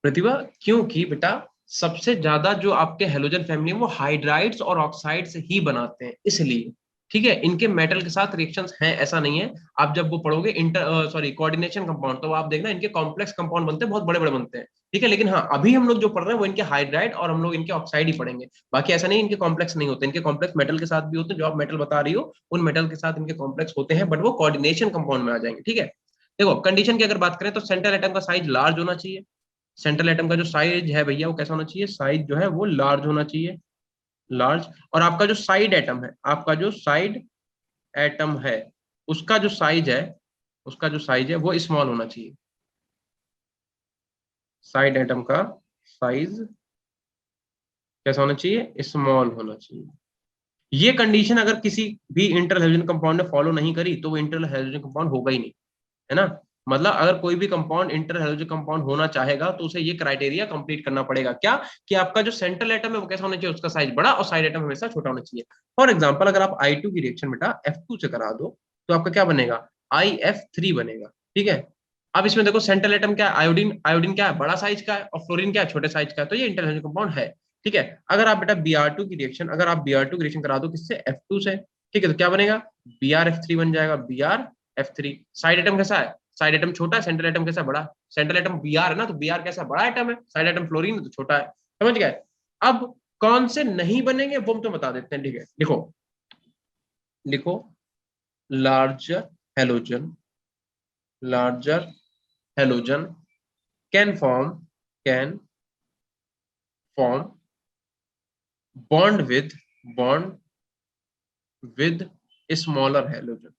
प्रतिभा। क्योंकि बेटा सबसे ज्यादा जो आपके हेलोजन फैमिली है वो हाइड्राइड्स और ऑक्साइड्स ही बनाते हैं, इसलिए। ठीक है, इनके मेटल के साथ रिएक्शंस हैं ऐसा नहीं है। आप जब वो पढ़ोगे इंटर सॉरी कोऑर्डिनेशन कंपाउंड, तो आप देखना इनके कॉम्प्लेक्स कंपाउंड बनते हैं, बहुत बड़े बड़े बनते हैं। ठीक है, लेकिन हाँ अभी हम लोग जो पढ़ रहे हैं वो इनके हाइड्राइड और हम लोग इनके ऑक्साइड ही पढ़ेंगे। बाकी ऐसा नहीं इनके कॉम्प्लेक्स नहीं होते, इनके कॉम्प्लेक्स मेटल के साथ भी होते हैं। जो आप मेटल बता रही हो उन मेटल के साथ इनके कॉम्प्लेक्स होते हैं, बट वो कोऑर्डिनेशन कंपाउंड में आ जाएंगे। ठीक है, देखो कंडीशन की अगर बात करें तो सेंट्रल एटम का साइज लार्ज होना चाहिए। सेंट्रल एटम का जो साइज है भैया वो कैसा होना चाहिए, साइज जो है वो लार्ज होना चाहिए, लार्ज। और आपका जो साइड एटम है, आपका जो साइड एटम है उसका जो साइज है, उसका जो साइज है वो स्मॉल होना चाहिए। साइड एटम का साइज कैसा होना चाहिए, स्मॉल होना चाहिए। ये कंडीशन अगर किसी भी इंटर हाइड्रोजन कंपाउंड ने फॉलो नहीं करी तो वो इंटर हाइड्रोजन कंपाउंड होगा ही नहीं, है ना। मतलब अगर कोई भी कंपाउंड इंटर हाइड्रोजन कंपाउंड होना चाहेगा तो उसे ये क्राइटेरिया कंप्लीट करना पड़ेगा, क्या कि आपका जो सेंट्रल एटम है वो कैसा होना चाहिए, उसका साइज बड़ा और साइड एटम हमेशा छोटा होना चाहिए। फॉर एग्जाम्पल अगर आप I2 की रिएक्शन बेटा F2 से करा दो तो आपका क्या बनेगा, IF3 बनेगा, ठीक है। अब इसमें देखो सेंट्रल एटम क्या है, आयोडीन, आयोडीन क्या है, बड़ा साइज का है, और फ्लोरीन क्या है, छोटे साइज का है, तो ये इंटर हाइड्रोजन कंपाउंड है, ठीक है। अगर आप बेटा Br2 की रिएक्शन, अगर आप Br2 की रिएक्शन करा दो किससे, F2 से, ठीक है, तो क्या बनेगा, BrF3 बन जाएगा, BrF3। साइड एटम कैसा है, साइड एटम छोटा है, सेंट्रल एटम कैसा है, बड़ा। सेंट्रल एटम Br है ना, तो Br कैसा बड़ा एटम है, साइड एटम फ्लोरीन है तो छोटा है, समझ गए। अब कौन से नहीं बनेंगे वो हम तो बता देते हैं, ठीक है। लिखो, लिखो, larger halogen, larger halogen can form, can form bond with smaller halogen,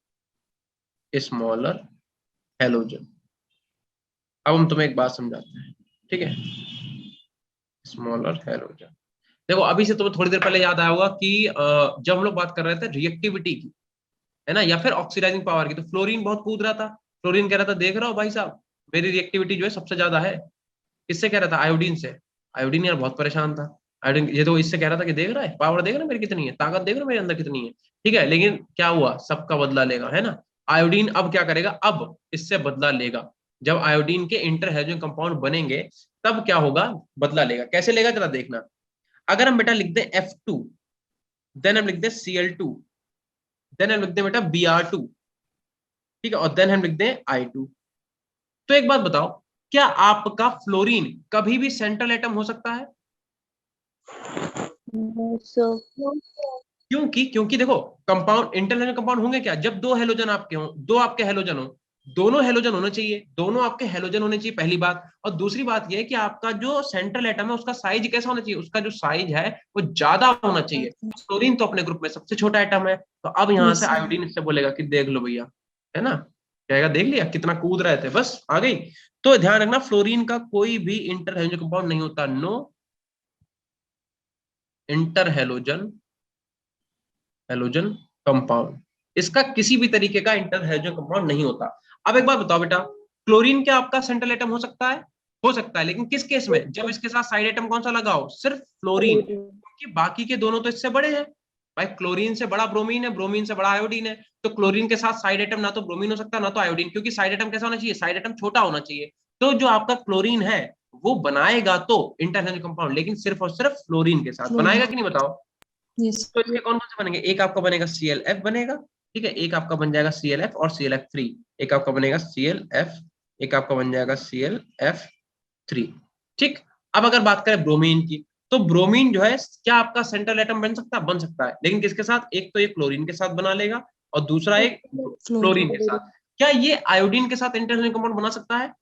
smaller halogen. अब हम तुम्हें एक बात समझाते हैं, ठीक है, स्मॉलर हेलोजन। देखो अभी से तुम्हें थोड़ी देर पहले याद आया होगा कि जब हम लोग बात कर रहे थे रिएक्टिविटी की, है ना, या फिर ऑक्सीडाइजिंग पावर की, तो फ्लोरीन बहुत कूद रहा था। फ्लोरीन कह रहा था देख रहा हो भाई साहब, मेरी रिएक्टिविटी जो है सबसे ज्यादा है। किससे कह रहा था, आयोडीन से। आयोडीन यार बहुत परेशान था। आयोडीन ये तो इससे कह रहा था कि देख रहा है पावर, देख रहा है मेरी कितनी है, ताकत देख रहा है मेरे अंदर कितनी है, ठीक है। लेकिन क्या हुआ, सबका बदला लेगा, है ना। आयोडीन अब क्या करेगा, अब इससे बदला लेगा। जब आयोडीन के इंटर हाइड्रोजन कंपाउंड बनेंगे तब क्या होगा, बदला लेगा। कैसे लेगा जरा देखना। अगर हम बेटा लिख दें F2, देन हम लिख दें Cl2, देन हम लिख दें बेटा Br2, ठीक है, और देन हम लिख दें I2। तो एक बात बताओ, क्या आपका फ्लोरीन कभी भी सेंट्रल एटम हो सकता है? No, sir. क्योंकि देखो कंपाउंड, इंटर कंपाउंड होंगे क्या, जब दो हेलोजन आपके हों, दो आपके हेलोजन हो, दोनों हेलोजन होने चाहिए, दोनों आपके हेलोजन होने चाहिए, पहली बात। और दूसरी बात यह है कि आपका जो सेंट्रल एटम है उसका साइज कैसा होना चाहिए, उसका जो साइज है वो ज्यादा होना चाहिए। क्लोरीन तो अपने ग्रुप में सबसे छोटा एटम है, तो अब यहाँ से Yes, sir. आयोडीन इससे बोलेगा कि देख लो भैया, है ना, कहेगा देख लिया कितना कूद रहे थे, बस आ गई। तो ध्यान रखना फ्लोरीन का कोई भी इंटर हेलोजन कंपाउंड नहीं होता, no interhalogen, halogen compound, इसका किसी भी तरीके का इंटर हाइड्रोजन कंपाउंड नहीं होता। अब एक बात बताओ बेटा, क्लोरीन क्या आपका सेंट्रल एटम हो सकता है? हो सकता है, लेकिन किस केस में, जब इसके साथ साइड एटम कौन सा लगाओ, सिर्फ फ्लोरीन, क्योंकि बाकी के दोनों तो इससे बड़े हैं। भाई क्लोरीन से बड़ा ब्रोमीन है, ब्रोमीन से बड़ा आयोडीन है, तो क्लोरीन के साथ साइड एटम ना तो ब्रोमीन हो सकता है ना तो आयोडीन, क्योंकि साइड एटम कैसा होना चाहिए, साइड एटम छोटा होना चाहिए। तो जो आपका क्लोरीन है वो बनाएगा तो इंटरनेशनल कंपाउंड, लेकिन सिर्फ और सिर्फ फ्लोरीन के साथ Fluorine. बनाएगा कि नहीं बताओ। Yes. तो इसके कौन कौन से बनेंगे, एक आपका बनेगा ClF बनेगा, ठीक है, एक आपका बन जाएगा ClF और ClF3, एक आपका बनेगा ClF, एक आपका बन जाएगा ClF3, ठीक। अब अगर बात करें ब्रोमीन की, तो ब्रोमीन जो है क्या आपका सेंट्रल एटम बन सकता है, बन सकता है, लेकिन किसके साथ, एक तो ये क्लोरीन के साथ बना लेगा और दूसरा एक फ्लोरीन Fluorine. के साथ। क्या ये आयोडीन के साथ इंटरनेशनल कंपाउंड बना सकता है?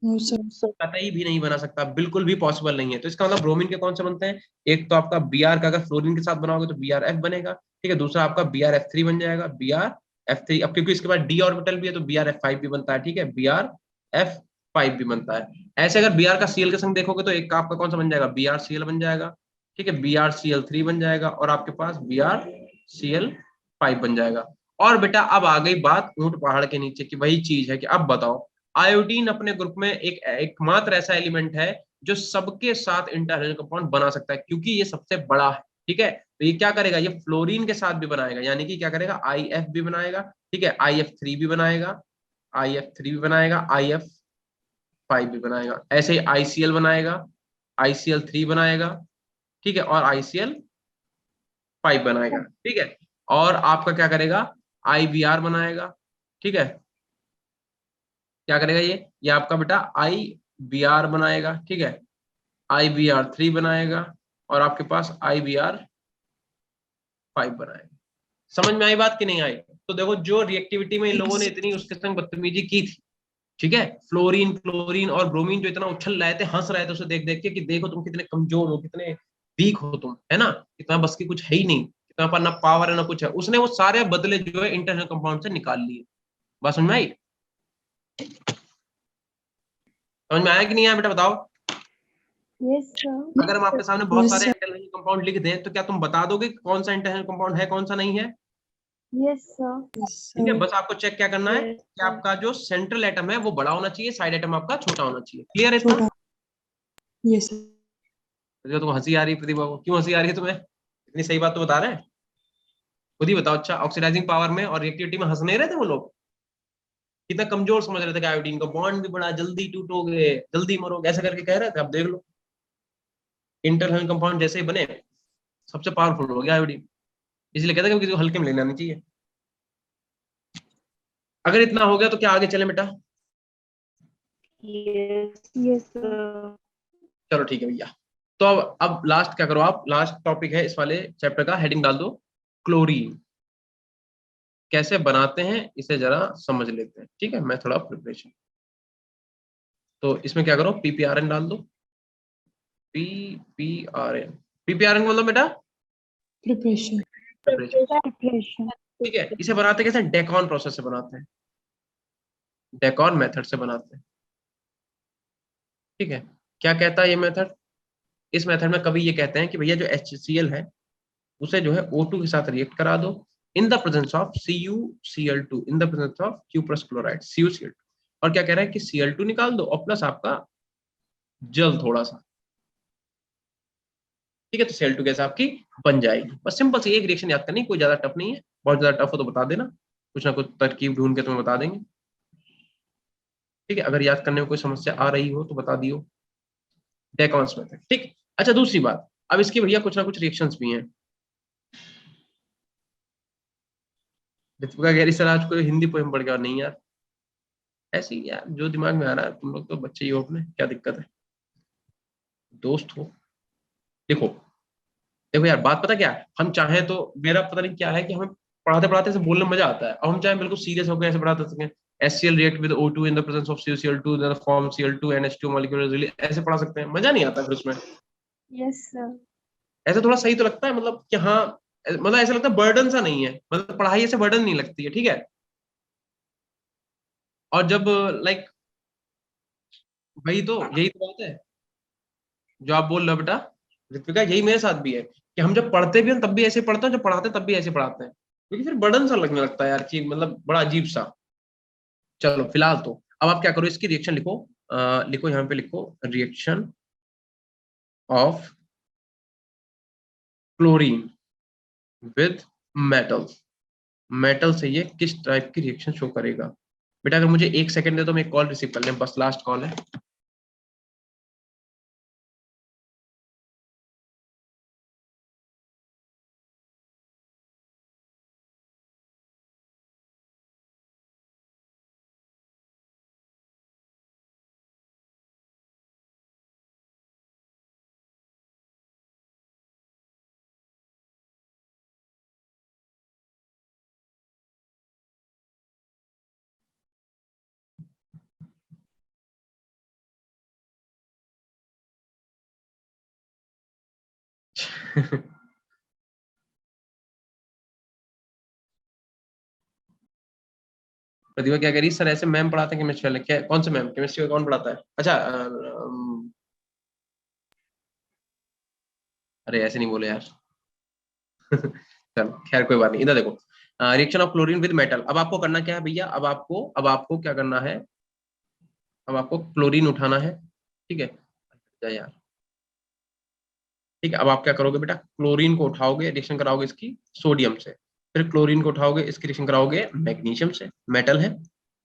No, sir. कतई भी नहीं बना सकता, बिल्कुल भी पॉसिबल नहीं है। तो इसका मतलब ब्रोमीन के कौन से बनते हैं, एक तो आपका Br का अगर फ्लोरीन के साथ बनाओगे तो BrF बनेगा, ठीक है, दूसरा आपका BrF3 बन जाएगा, BrF3। अब क्योंकि इसके बाद D ऑर्बिटल भी है तो BrF5 भी बनता है, ठीक है, BrF5 भी बनता है। ऐसे अगर Br का Cl के संग देखोगे तो एक आपका कौन सा बन जाएगा, BrCl बन जाएगा, ठीक है, BrCl3 बन जाएगा, और आपके पास BrCl5 बन जाएगा। और बेटा अब आ गई बात ऊंट पहाड़ के नीचे की, वही चीज है कि अब बताओ, आयोडीन अपने ग्रुप में एक एकमात्र ऐसा एलिमेंट है जो सबके साथ इंटरहाइड्रोजन कंपाउंड बना सकता है, क्योंकि ये सबसे बड़ा है, ठीक है। तो ये क्या करेगा, ये फ्लोरीन के साथ भी बनाएगा, यानी कि क्या करेगा, IF भी बनाएगा, ठीक है, IF3 भी बनाएगा, IF3 भी बनाएगा, IF5 भी बनाएगा, ऐसे ही ICl बनाएगा, ICl3 बनाएगा, ठीक है, और ICl5 बनाएगा, ठीक है। और आपका क्या करेगा, IBr बनाएगा, ठीक है, क्या करेगा ये आपका बेटा IBr बनाएगा, ठीक है, IBr3 बनाएगा, और आपके पास IBr5 बनाएगा। समझ में आई बात कि नहीं आई? तो देखो जो रिएक्टिविटी में इन लोगों ने Yes. इतनी उसके संग बदतमीजी की थी, ठीक है, फ्लोरीन क्लोरीन और ब्रोमीन जो इतना उछल रहे थे, हंस रहे थे उसे देख देख के कि देखो तुम कितने कमजोर हो, कितने वीक हो तुम, है ना, इतना बस की कुछ है ही नहीं, इतना पर ना पावर है ना कुछ है, उसने वो सारे बदले जो है इंटरनल कंपाउंड से निकाल लिए। बात समझ में आई? समझ में आया कि नहीं आया बेटा बताओ? Yes, sir. अगर हम आपके सामने बहुत Yes, सारे sir. इंटरनल कंपाउंड लिख दें तो क्या तुम बता दोगे कि कौन सा इंटरनल कंपाउंड है कौन सा नहीं है? Yes, sir. Yes, ठीक है, sir. बस आपको चेक क्या करना है Yes, कि आपका जो सेंट्रल एटम है वो बड़ा होना चाहिए, साइड एटम आपका छोटा होना चाहिए। क्लियर है इतना? छोटा। Yes, sir. जो तुम हंसी आ रही है प्रतिभा को, क्यों हंसी आ रही है तुम्हें? इतनी सही बात तो बता रहे हैं, खुद ही बताओ। अच्छा, ऑक्सीडाइजिंग पावर में और रिएक्टिविटी में हंस नहीं रहे थे वो लोग? कितना कमजोर समझ रहे थे कि आयोडीन का बॉन्ड भी बड़ा, जल्दी टूटोगे, जल्दी मरोगे, ऐसा करके कह रहे थे। अब देख लो, इंटरनल कंपाउंड जैसे ही बने सबसे पावरफुल हो गया आयोडीन। इसलिए कहते हैं कि किसी को हल्के में लेना नहीं चाहिए। अगर इतना हो गया तो क्या आगे चले बेटा? yes, sir. चलो ठीक है भैया। तो अब लास्ट क्या करो आप, लास्ट टॉपिक है इस वाले चैप्टर का, हेडिंग डाल दो क्लोरीन। कैसे बनाते हैं इसे जरा समझ लेते हैं, ठीक है? मैं थोड़ा प्रिपरेशन, तो इसमें क्या करो, पीपीआरएन डाल दो। पीपीआरएन, पीपीआरएन बोल दो बेटा, Preparation. प्रिपरेशन। Preparation. ठीक है, इसे बनाते कैसे? डेकॉन प्रोसेस से बनाते हैं, डेकॉन मेथड से बनाते हैं। ठीक है, क्या कहता है ये मेथड? इस मेथड में कभी ये कहते हैं कि भैया जो HCl है उसे जो है O2 के साथ रिएक्ट करा दो in the presence of CuCl2, in the presence of cuprous chloride CuCl2। और क्या कह रहा है कि Cl2 निकाल दो और प्लस आपका जल थोड़ा सा। ठीक है, तो Cl2 गैस आपकी बन जाएगी। बस सिंपल सी एक रिएक्शन याद करनी, कोई ज्यादा टफ नहीं है। बहुत ज्यादा टफ हो तो बता देना, कुछ ना कुछ तरकीब ढूंढ के तुम्हें बता देंगे। ठीक है, अगर याद करने में कोई समस्या आ रही हो तो बता दियो। डेकॉन्स मेथड, ठीक। अच्छा, दूसरी बात, अब इसके भैया कुछ ना कुछ रिएक्शंस भी हैं। दीपिका कह रही सर आज कोई हिंदी पोएम पढ़ गया। नहीं यार, ऐसे ही यार जो दिमाग में आ रहा है, तुम लोग तो बच्चे ही हो अपने, क्या दिक्कत है, दोस्त हो। देखो देखो यार, बात पता क्या है, हम चाहें तो, मेरा पता नहीं क्या है कि हमें पढ़ाते पढ़ाते ऐसे बोलने में मजा आता है, और हम चाहें बिल्कुल सीरियस होकर ऐसे पढ़ाते सकें। HCl react with O2 in the presence of CuCl2 then form Cl2 NH2 molecule is really, ऐसे पढ़ा सकते हैं, मजा नहीं आता फिर उसमें। Yes, sir. ऐसे थोड़ा सही तो लगता है, मतलब कि हाँ, मतलब ऐसा लगता है बर्डन सा नहीं है, मतलब पढ़ाई ऐसे बर्डन नहीं लगती है। ठीक है, और जब लाइक, वही तो, यही तो बात है जो आप बोल रहे हो बेटा ऋत्विका, यही मेरे साथ भी है कि हम जब पढ़ते भी हैं तब भी ऐसे पढ़ते हैं, जब पढ़ाते हैं तब भी ऐसे पढ़ाते हैं, क्योंकि फिर बर्डन सा लगने लगता है यार कि मतलब बड़ा अजीब सा। चलो फिलहाल तो अब आप क्या करो, इसकी रिएक्शन लिखो। लिखो यहाँ पे, लिखो reaction of chlorine with metal. Metal से ये किस टाइप की रिएक्शन शो करेगा? बेटा अगर मुझे 1 सेकंड दे तो मैं एक कॉल रिसीव कर लें, बस लास्ट कॉल है। प्रतिभा क्या कह रही सर, ऐसे मैम पढ़ाते हैं केमिस्ट्री वाले? क्या, कौन से मैम, केमिस्ट्री का कौन पढ़ाता है? अच्छा अरे ऐसे नहीं बोले यार। चलो खैर कोई बात नहीं, इधर देखो, reaction of chlorine with metal. अब आपको करना क्या है भैया, अब आपको क्या करना है, अब आपको क्लोरीन उठाना है। ठीक है, जा यार। ठीक है, अब आप क्या करोगे बेटा, क्लोरीन को उठाओगे, रिएक्शन कराओगे इसकी सोडियम से, फिर क्लोरीन को उठाओगे, इसकी रिएक्शन कराओगे मैग्नीशियम से, मेटल है।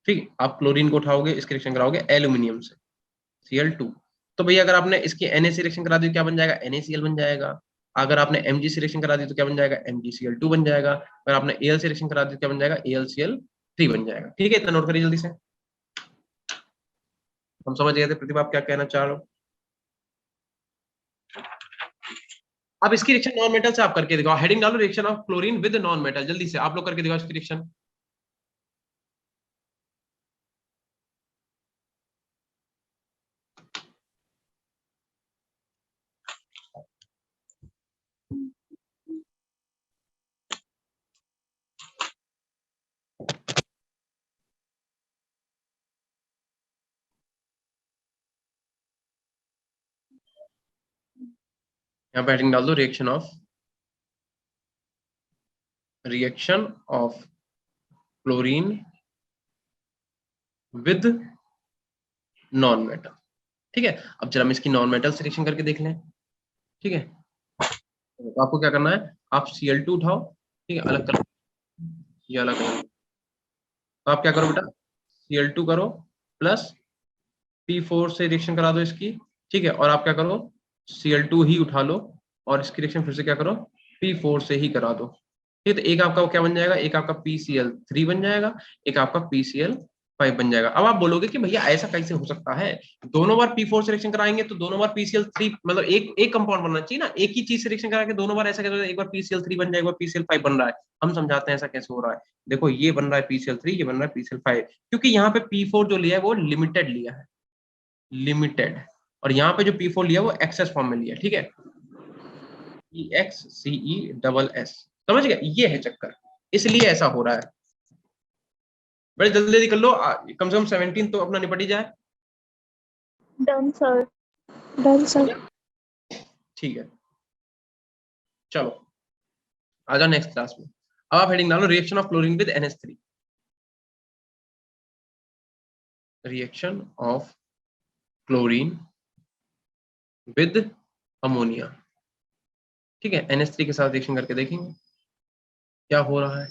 ठीक, आप क्लोरीन को उठाओगे, इसकी रिएक्शन कराओगे एल्यूमिनियम से, Cl2। तो भैया अगर आपने इसकी Na से रिएक्शन करा दी तो क्या बन जाएगा, NaCl बन जाएगा। अगर आपने Mg से रिएक्शन करा दी तो क्या बन जाएगा, MgCl2 बन जाएगा। अगर आपने Al से रिएक्शन करा दी तो क्या बन जाएगा, AlCl3 बन जाएगा। ठीक है, इतना नोट करिए जल्दी से। हम समझ गए थे प्रतिभा आप क्या कहना चाह रहे हो। अब इसकी रिएक्शन नॉन मेटल से आप करके दिखाओ, हेडिंग डालो reaction of chlorine with non metal, जल्दी से आप लोग करके दिखाओ इसकी रिएक्शन। यहाँ पे हेडिंग डाल दो reaction of chlorine with non metal. ठीक है, अब जरा हम इसकी नॉन मेटल से रिएक्शन करके देख लें। ठीक है, तो आपको क्या करना है, आप Cl2 उठाओ, ठीक है, अलग करो, ये अलग करो, तो आप क्या करो बेटा, Cl2 करो प्लस P4 से रिएक्शन करा दो इसकी। ठीक है, और आप क्या करो, Cl2 ही उठा लो और इसकी रिएक्शन फिर से क्या करो, P4 से ही करा दो। ठीक है, तो एक आपका क्या बन जाएगा, एक आपका PCl3 बन जाएगा, एक आपका PCl5 बन जाएगा। अब आप बोलोगे कि भैया ऐसा कैसे हो सकता है, दोनों बार P4 से रिएक्शन कराएंगे तो दोनों बार PCl3, मतलब एक कंपाउंड बनना चाहिए ना, एक ही चीज से रिएक्शन करा के दोनों बार ऐसा कैसे, एक बार PCl3 बन जाएगा, एक बार PCl5 बन रहा है। हम समझाते हैं ऐसा कैसे हो रहा है। देखो ये बन रहा है PCl3, ये बन रहा है PCl5, क्योंकि यहाँ पे P4 जो लिया है वो लिमिटेड लिया है, लिमिटेड, और यहाँ पे जो P4 लिया वो एक्सेस फॉर्म में लिया। ठीक है, EXCE समझ गए, ये है चक्कर, इसलिए ऐसा हो रहा है। बड़े जल्दी जल्दी कर लो, कम से कम 17 तो अपना निपट ही जाए। Done sir. Done sir. ठीक है, चलो आ जाओ नेक्स्ट क्लास में। अब आप हेडिंग डालो reaction of chlorine with NH3, reaction of chlorine with ammonia. ठीक है, NH3 के साथ रिएक्शन करके देखेंगे क्या हो रहा है।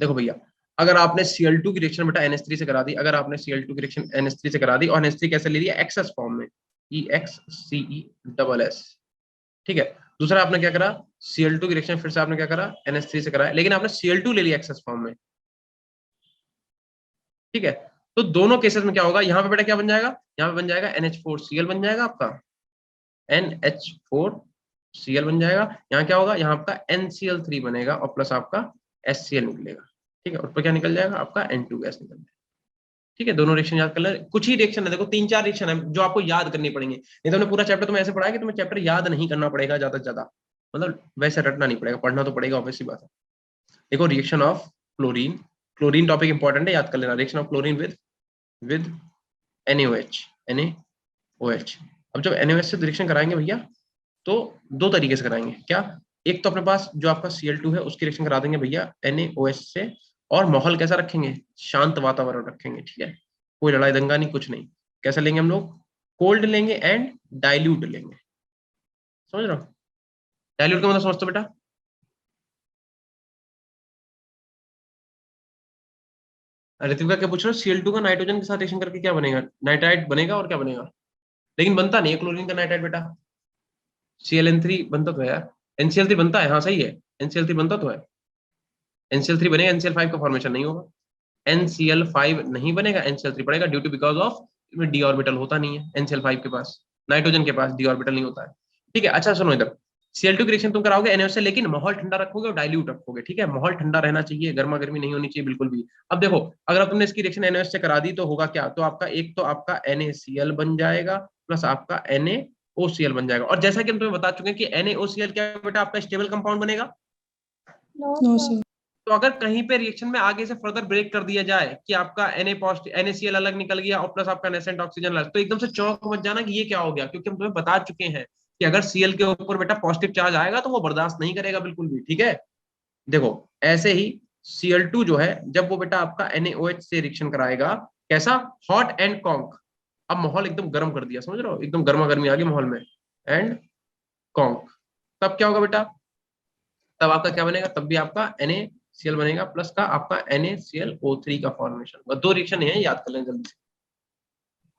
देखो भैया, अगर आपने Cl2 की रिएक्शन बेटा NH3 से करा दी, अगर आपने Cl2 की रिएक्शन NH3 से करा दी और NH3 कैसे ले लिया, एक्सेस फॉर्म में, EXCE ठीक है, दूसरा आपने क्या करा, Cl2 की रिएक्शन फिर से आपने क्या करा, NH3 से करा, लेकिन आपने Cl2 ले लिया एक्सेस फॉर्म में। ठीक है, तो दोनों केसेस में क्या होगा, यहाँ पे बेटा क्या बन जाएगा, यहाँ पे बन जाएगा NH4Cl बन जाएगा आपका, NH4Cl बन जाएगा। यहाँ क्या होगा, यहाँ आपका NCl3 बनेगा और प्लस आपका HCl निकलेगा। ठीक है, ऊपर क्या निकल जाएगा, आपका N2 गैस निकल जाएगा। ठीक है, दोनों रिएक्शन याद कर ले, कुछ ही रिएक्शन है, देखो 3-4 रिएक्शन है जो आपको याद करनी पड़ेंगे, नहीं तो हमने पूरा चैप्टर तुम्हें ऐसे पढ़ाया कि तुम्हें चैप्टर याद नहीं करना पड़ेगा ज्यादा से ज्यादा, मतलब वैसे रटना नहीं पड़ेगा, पढ़ना तो पड़ेगा, ऑब्वियसली बात है। देखो reaction of chlorine, chlorine topic important है, याद कर लेना, reaction of chlorine with NaOH। अब जब NaOH से रिएक्शन कराएंगे भैया तो दो तरीके से कराएंगे, क्या, एक तो अपने पास जो आपका Cl2 है उसकी रिएक्शन करा देंगे भैया NaOH से, और माहौल कैसा रखेंगे, शांत वातावरण रखेंगे। ठीक है, कोई लड़ाई दंगा नहीं, कुछ नहीं। कैसे लेंगे हम लोग, कोल्ड लेंगे एंड डाइल्यूट लेंगे, समझ रहे हो, डाइल्यूट का मतलब समझते हो बेटा, ऋतिका क्या पूछ रहे हो, Cl2 का नाइट्रोजन के साथ रिएक्शन करके क्या बनेगा, नाइट्राइट बनेगा, और क्या बनेगा, लेकिन बनता नहीं है क्लोरीन का नाइट्राइट बेटा, Cln3 बनता तो है यार, NCl3 बनता है, हाँ सही है, NCl3 बनता तो है, NCl3 बनेगा, NCl5 का फॉर्मेशन नहीं होगा, NCl5 नहीं बनेगा, NCl3 पड़ेगा, ड्यू टू बिकॉज ऑफ इसमें डी ऑर्बिटल होता नहीं है NCl5 के पास, नाइट्रोजन के पास डी ऑर्बिटल नहीं होता है। ठीक है, अच्छा सुनो इधर, Cl2 की रिएक्शन तुम कराओगे NaOH से, लेकिन माहौल ठंडा रखोगे और डाइल्यूट रखोगे। ठीक है, माहौल ठंडा रहना चाहिए, गर्मा गर्मी नहीं होनी चाहिए बिल्कुल भी। अब देखो, अगर तुमने इसकी रिएक्शन NaOH से करा दी तो होगा क्या, तो आपका एक तो आपका NaCl बन जाएगा प्लस आपका NaOCl बन जाएगा, और जैसा कि हम तुम्हें बता चुके हैं कि NaOCl क्या बेटा आपका स्टेबल कंपाउंड बनेगा। No, sir. तो अगर कहीं पे रिएक्शन में आगे से फर्दर ब्रेक कर दिया जाए कि आपका NaCl अलग निकल गया और प्लस आपका नेसेंट ऑक्सीजन अलग, तो एकदम से चौंक मत जाना कि ये क्या हो गया, क्योंकि हम तुम्हें बता चुके हैं कि अगर Cl के ऊपर बेटा पॉजिटिव चार्ज आएगा तो वो बर्दाश्त नहीं करेगा बिल्कुल भी। ठीक है, देखो ऐसे ही Cl2 जो है जब वो बेटा आपका NaOH से रिएक्शन कराएगा, कैसा, हॉट एंड कॉन्क, अब माहौल एकदम गर्म कर दिया, समझ रहे हो, एकदम गर्मा गर्मी आ गई माहौल में, एंड कॉन्क, तब क्या होगा बेटा, तब आपका क्या बनेगा, तब भी आपका NaCl बनेगा प्लस का आपका NaClO3 का फॉर्मेशन। बस दो रिएक्शन है, याद कर लें जल्दी से।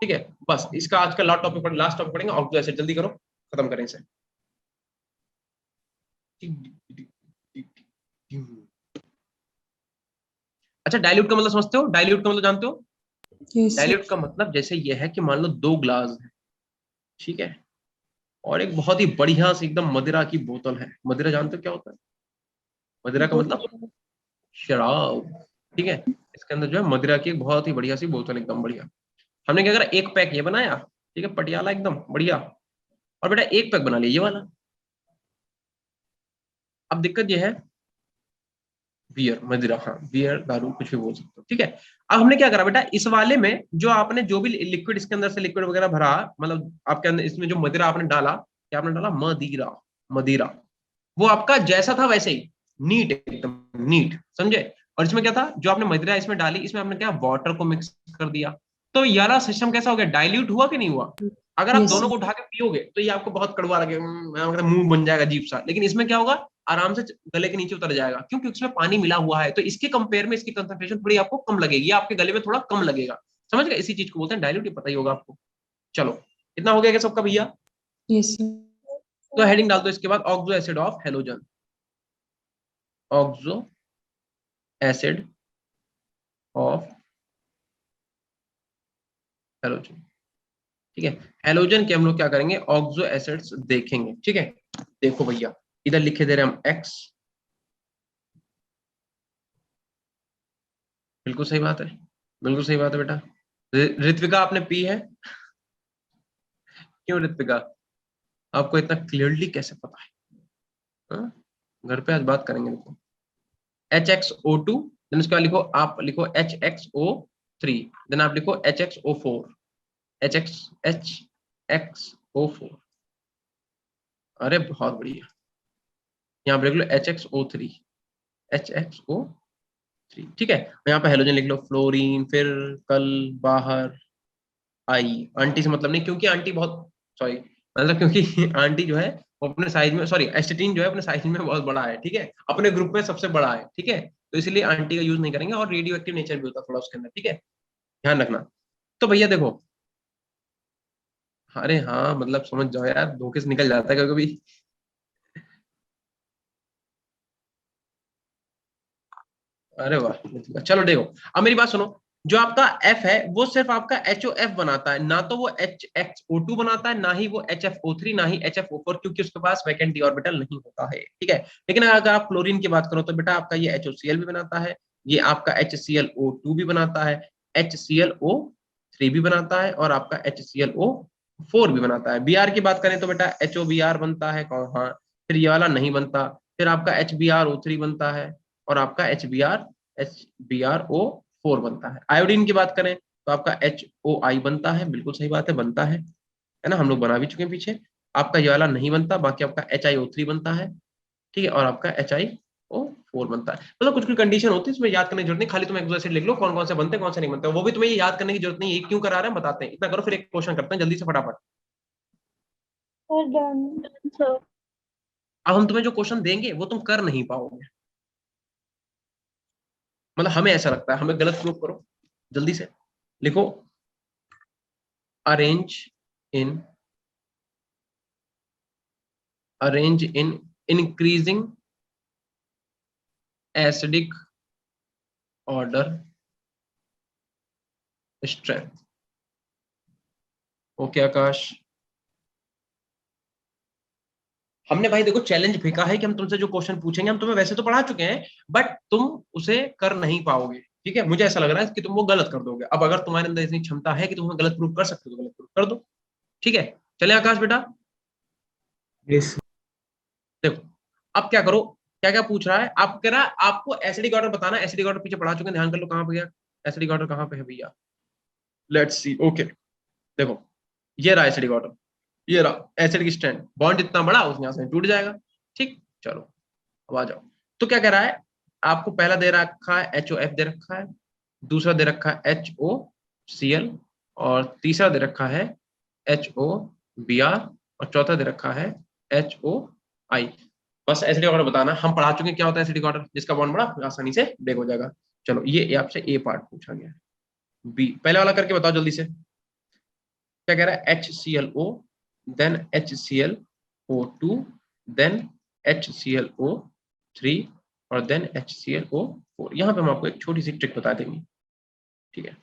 ठीक है, बस इसका आज का लास्ट टॉपिक पढ़ेंगे, और ऐसे जल्दी करो, खत्म करें इसे। अच्छा, डाइल्यूट का मतलब समझते हो, डाइल्यूट का मतलब जानते हो, Yes, sir. डाइल्यूट का मतलब जैसे ये है कि मान लो 2 ग्लास है, ठीक है, और एक बहुत ही बढ़िया सी एकदम मदिरा की बोतल है। मदिरा जानते हो क्या होता है, मदिरा का मतलब शराब। ठीक है, इसके अंदर जो है मदिरा की एक बहुत ही बढ़िया सी बोतल, एकदम बढ़िया। हमने क्या करा, एक पैक ये बनाया, ठीक है, पटियाला एकदम बढ़िया, और बेटा एक पैक बना लिया ये वाला। अब दिक्कत ये है, बियर, मदिरा, हाँ बियर, दारू, कुछ भी बोल सकते हो। ठीक है, अब हमने क्या करा बेटा, इस वाले में जो आपने जो भी लिक्विड इसके अंदर से लिक्विड वगैरह भरा, मतलब आपके अंदर इसमें जो मदिरा आपने डाला, क्या आपने डाला, मदिरा, मदिरा, वो आपका जैसा था वैसे ही, नीट, एकदम नीट, समझे। और इसमें क्या था, जो आपने मदिरा इसमें डाली, इसमें आपने क्या वाटर को मिक्स कर दिया, तो ये वाला सिस्टम कैसा हो गया, डाइल्यूट हुआ कि नहीं हुआ। अगर आप Yes, दोनों sir. को उठा के पियोगे तो ये आपको बहुत कड़वा लगेगा, मतलब मुंह बन जाएगा अजीब सा, लेकिन इसमें क्या होगा, आराम से गले के नीचे उतर जाएगा, क्योंकि उसमें पानी मिला हुआ है, तो इसके कंपेयर में इसकी कंसंट्रेशन थोड़ी आपको कम लगेगी, आपके गले में थोड़ा कम लगेगा, समझ गए। इसी चीज को बोलते हैं डाइल्यूट, पता ही होगा आपको। चलो, इतना हो गया क्या सबका भैया। Yes, sir. तो हेडिंग डाल दो इसके बाद, oxo acid of halogen, oxo acid of halogen, ठीक है। हेलोजन के हम लोग क्या करेंगे, ऑक्सो एसिड्स देखेंगे, ठीक है। देखो भैया, इधर लिखे दे रहे हम एक्स, बिल्कुल सही बात है, बिल्कुल सही बात है बेटा। ऋत्विका आपने पी है, क्यों ऋत्विका, आपको इतना क्लियरली कैसे पता है, हाँ? घर पे आज बात करेंगे। देखो HXO2, देन उसके बाद लिखो, आप लिखो HXO3, देन आप लिखो HXO4, HXO4, अरे बहुत बढ़िया। यहाँ पे लिख लो HXO3, HXO3, ठीक है। यहाँ पे हेलोजन लिख लो, फ्लोरीन, फिर कल, बाहर, आई, आंटी से मतलब नहीं, क्योंकि आंटी बहुत, सॉरी, मतलब क्योंकि आंटी जो है वो अपने साइज में, सॉरी एस्टेटीन जो है अपने साइज में बहुत बड़ा है, ठीक है, अपने ग्रुप में सबसे बड़ा है, ठीक है, तो इसलिए आंटी का यूज नहीं करेंगे, और रेडियो एक्टिव नेचर भी होता है थोड़ा उसके अंदर, ठीक है, ध्यान रखना। तो भैया देखो, अरे हाँ मतलब समझ जाओ यार, धोखे से निकल जाता है कभी कभी। अरे वाह, चलो देखो, अब मेरी बात सुनो, जो आपका एफ है वो सिर्फ आपका HOF बनाता है, ना तो वो HXO2 बनाता है, ना ही वो HFO3, ना ही HFO4, क्योंकि उसके पास वैकेंट डी ऑर्बिटल नहीं होता है, ठीक है। लेकिन अगर आप क्लोरीन की बात करो तो बेटा आपका ये HOCl भी बनाता है, ये आपका HClO2 भी बनाता है, HClO3 भी बनाता है, और आपका HClO4 भी बनाता है। Br की बात करें तो बेटा HOBr बनता है, हाँ, फिर ये वाला नहीं बनता, फिर आपका HBrO3 बनता है, और आपका HBrO4 बनता है। आयोडीन की बात करें तो आपका HOI बनता है, बिल्कुल सही बात है, बनता है ना, हम लोग बना भी चुके हैं पीछे। आपका ये वाला नहीं बनता, बाकी आपका HiO3 बनता है, ठीक है, और आपका HiO4 बनता है। मतलब कुछ कुछ कंडीशन होती है, इसमें याद करने की जरूरत नहीं, खाली तुम एक्सो एसिड लिख लो, कौन कौन से बनते हैं कौन से नहीं बनते, वो भी तुम्हें ये याद करने की जरूरत नहीं है, क्यों करा रहे हैं बताते हैं, इतना करो, फिर एक क्वेश्चन करते हैं जल्दी से फटाफट। Sir, done. सर अब हम तुम्हें जो क्वेश्चन देंगे वो तुम कर नहीं पाओगे, मतलब हमें ऐसा लगता है, हमें गलत प्रूफ करो, जल्दी से लिखो, arrange in increasing acidic order strength. Okay Akash, हमने भाई देखो चैलेंज फेंका है कि हम तुमसे जो क्वेश्चन पूछेंगे, हम तुम्हें वैसे तो पढ़ा चुके हैं, बट तुम उसे कर नहीं पाओगे, ठीक है। मुझे ऐसा लग रहा है कि तुम वो गलत कर दोगे, अब अगर तुम्हारे अंदर इतनी क्षमता है कि तुम गलत प्रूफ कर सकते हो तो गलत प्रूफ कर दो, ठीक है। चले आकाश बेटा, Yes. देखो अब क्या करो, क्या क्या पूछ रहा है, आप कह रहा है आपको एसिडिक ऑर्डर बताना, एसिडिक ऑर्डर पीछे पढ़ा चुके हैं, ध्यान कर लो कहां पे गया एसिडिक ऑर्डर, कहां पे है भैया, लेट्स सी, ओके। देखो ये रहा एसिडिक ऑर्डर, ये रहा एसिडिक स्ट्रैंड, बॉन्ड इतना बड़ा उसमें यहाँ से टूट जाएगा, ठीक। चलो अब आ जाओ, तो क्या कह रहा है, आपको पहला दे रखा है HOF दे रखा है, दूसरा दे रखा है HOCl, और तीसरा दे रखा है HOBr, और चौथा दे रखा है HOI। बस एसिडिक ऑर्डर बताना, हम पढ़ा चुके हैं क्या होता है एसिडिक ऑर्डर, जिसका बॉन्ड बड़ा आसानी से ब्रेक हो जाएगा। चलो ये आपसे ए पार्ट पूछा गया है, बी पहले वाला करके बताओ जल्दी से, क्या कह रहा है, HClO, then HClO2, then HClO3, और देन HClO4। यहाँ पे हम आपको एक छोटी सी ट्रिक बता देंगे, ठीक है।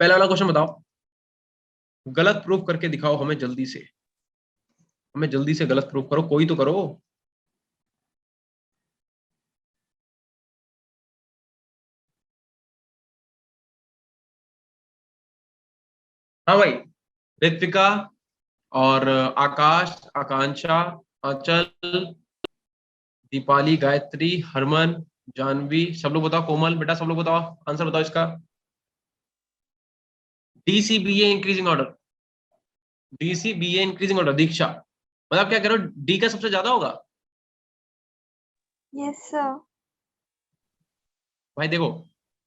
पहला वाला क्वेश्चन बताओ, गलत प्रूफ करके दिखाओ हमें जल्दी से, हमें जल्दी से गलत प्रूफ करो, कोई तो करो। हाँ भाई, ऋत्विका और आकाश, आकांक्षा, आंचल, दीपाली, गायत्री, हरमन, जानवी, सब लोग बताओ, कोमल बेटा सब लोग बताओ, आंसर बताओ इसका। DCBA increasing order, DCBA increasing order, Diksha मतलब क्या कह रहे हो, डी का सबसे ज्यादा होगा? Yes, sir. भाई देखो,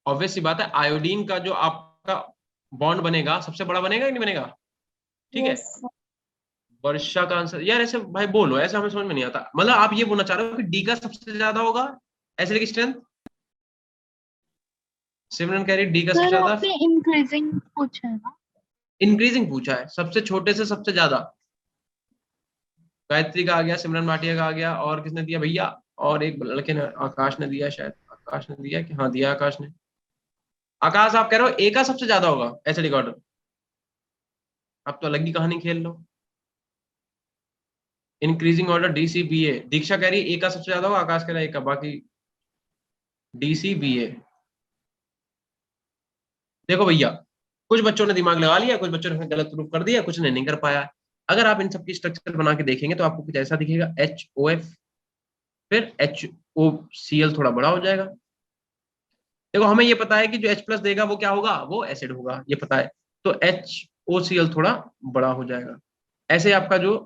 ऑब्वियस सी बात है, आयोडीन का जो आपका बॉन्ड बनेगा सबसे बड़ा बनेगा कि नहीं बनेगा? ठीक है। Yes, sir. वर्षा का आंसर यार, ऐसे भाई बोलो, ऐसे हमें समझ में नहीं आता। मतलब आप ये बोलना चाह रहे हो कि डी का सबसे ज्यादा होगा एसिडिक स्ट्रेंथ? सिमरन कह रही डी का सबसे सर ज्यादा। आपने इंक्रीजिंग पूछा है ना? इंक्रीजिंग पूछा है, सबसे छोटे से सबसे ज्यादा। गायत्री का आ गया, सिमरन भाटिया का आ गया, और किसने दिया भैया? और एक लड़के ने, आकाश ने दिया शायद, आकाश ने दिया कि हाँ दिया आकाश ने। आकाश आप कह रहे हो ए का सबसे ज्यादा होगा एसिडिक ऑर्डर? आप तो अलग ही कहानी खेल लो। इंक्रीजिंग ऑर्डर DCBA, दीक्षा कह रही है ए का सबसे ज्यादा होगा, आकाश कह रहा है ए का, बाकी DCBA। देखो भैया, कुछ बच्चों ने दिमाग लगा लिया, कुछ बच्चों ने गलत प्रूफ कर दिया, कुछ ने नहीं कर पाया। अगर आप इन सबकी स्ट्रक्चर बना के देखेंगे तो आपको कुछ ऐसा दिखेगा, HOF, फिर HOCl थोड़ा बड़ा हो जाएगा। देखो हमें ये पता है कि जो H+ देगा वो क्या होगा, वो एसिड होगा, ये पता है। तो HOCl थोड़ा बड़ा हो जाएगा। ऐसे आपका जो,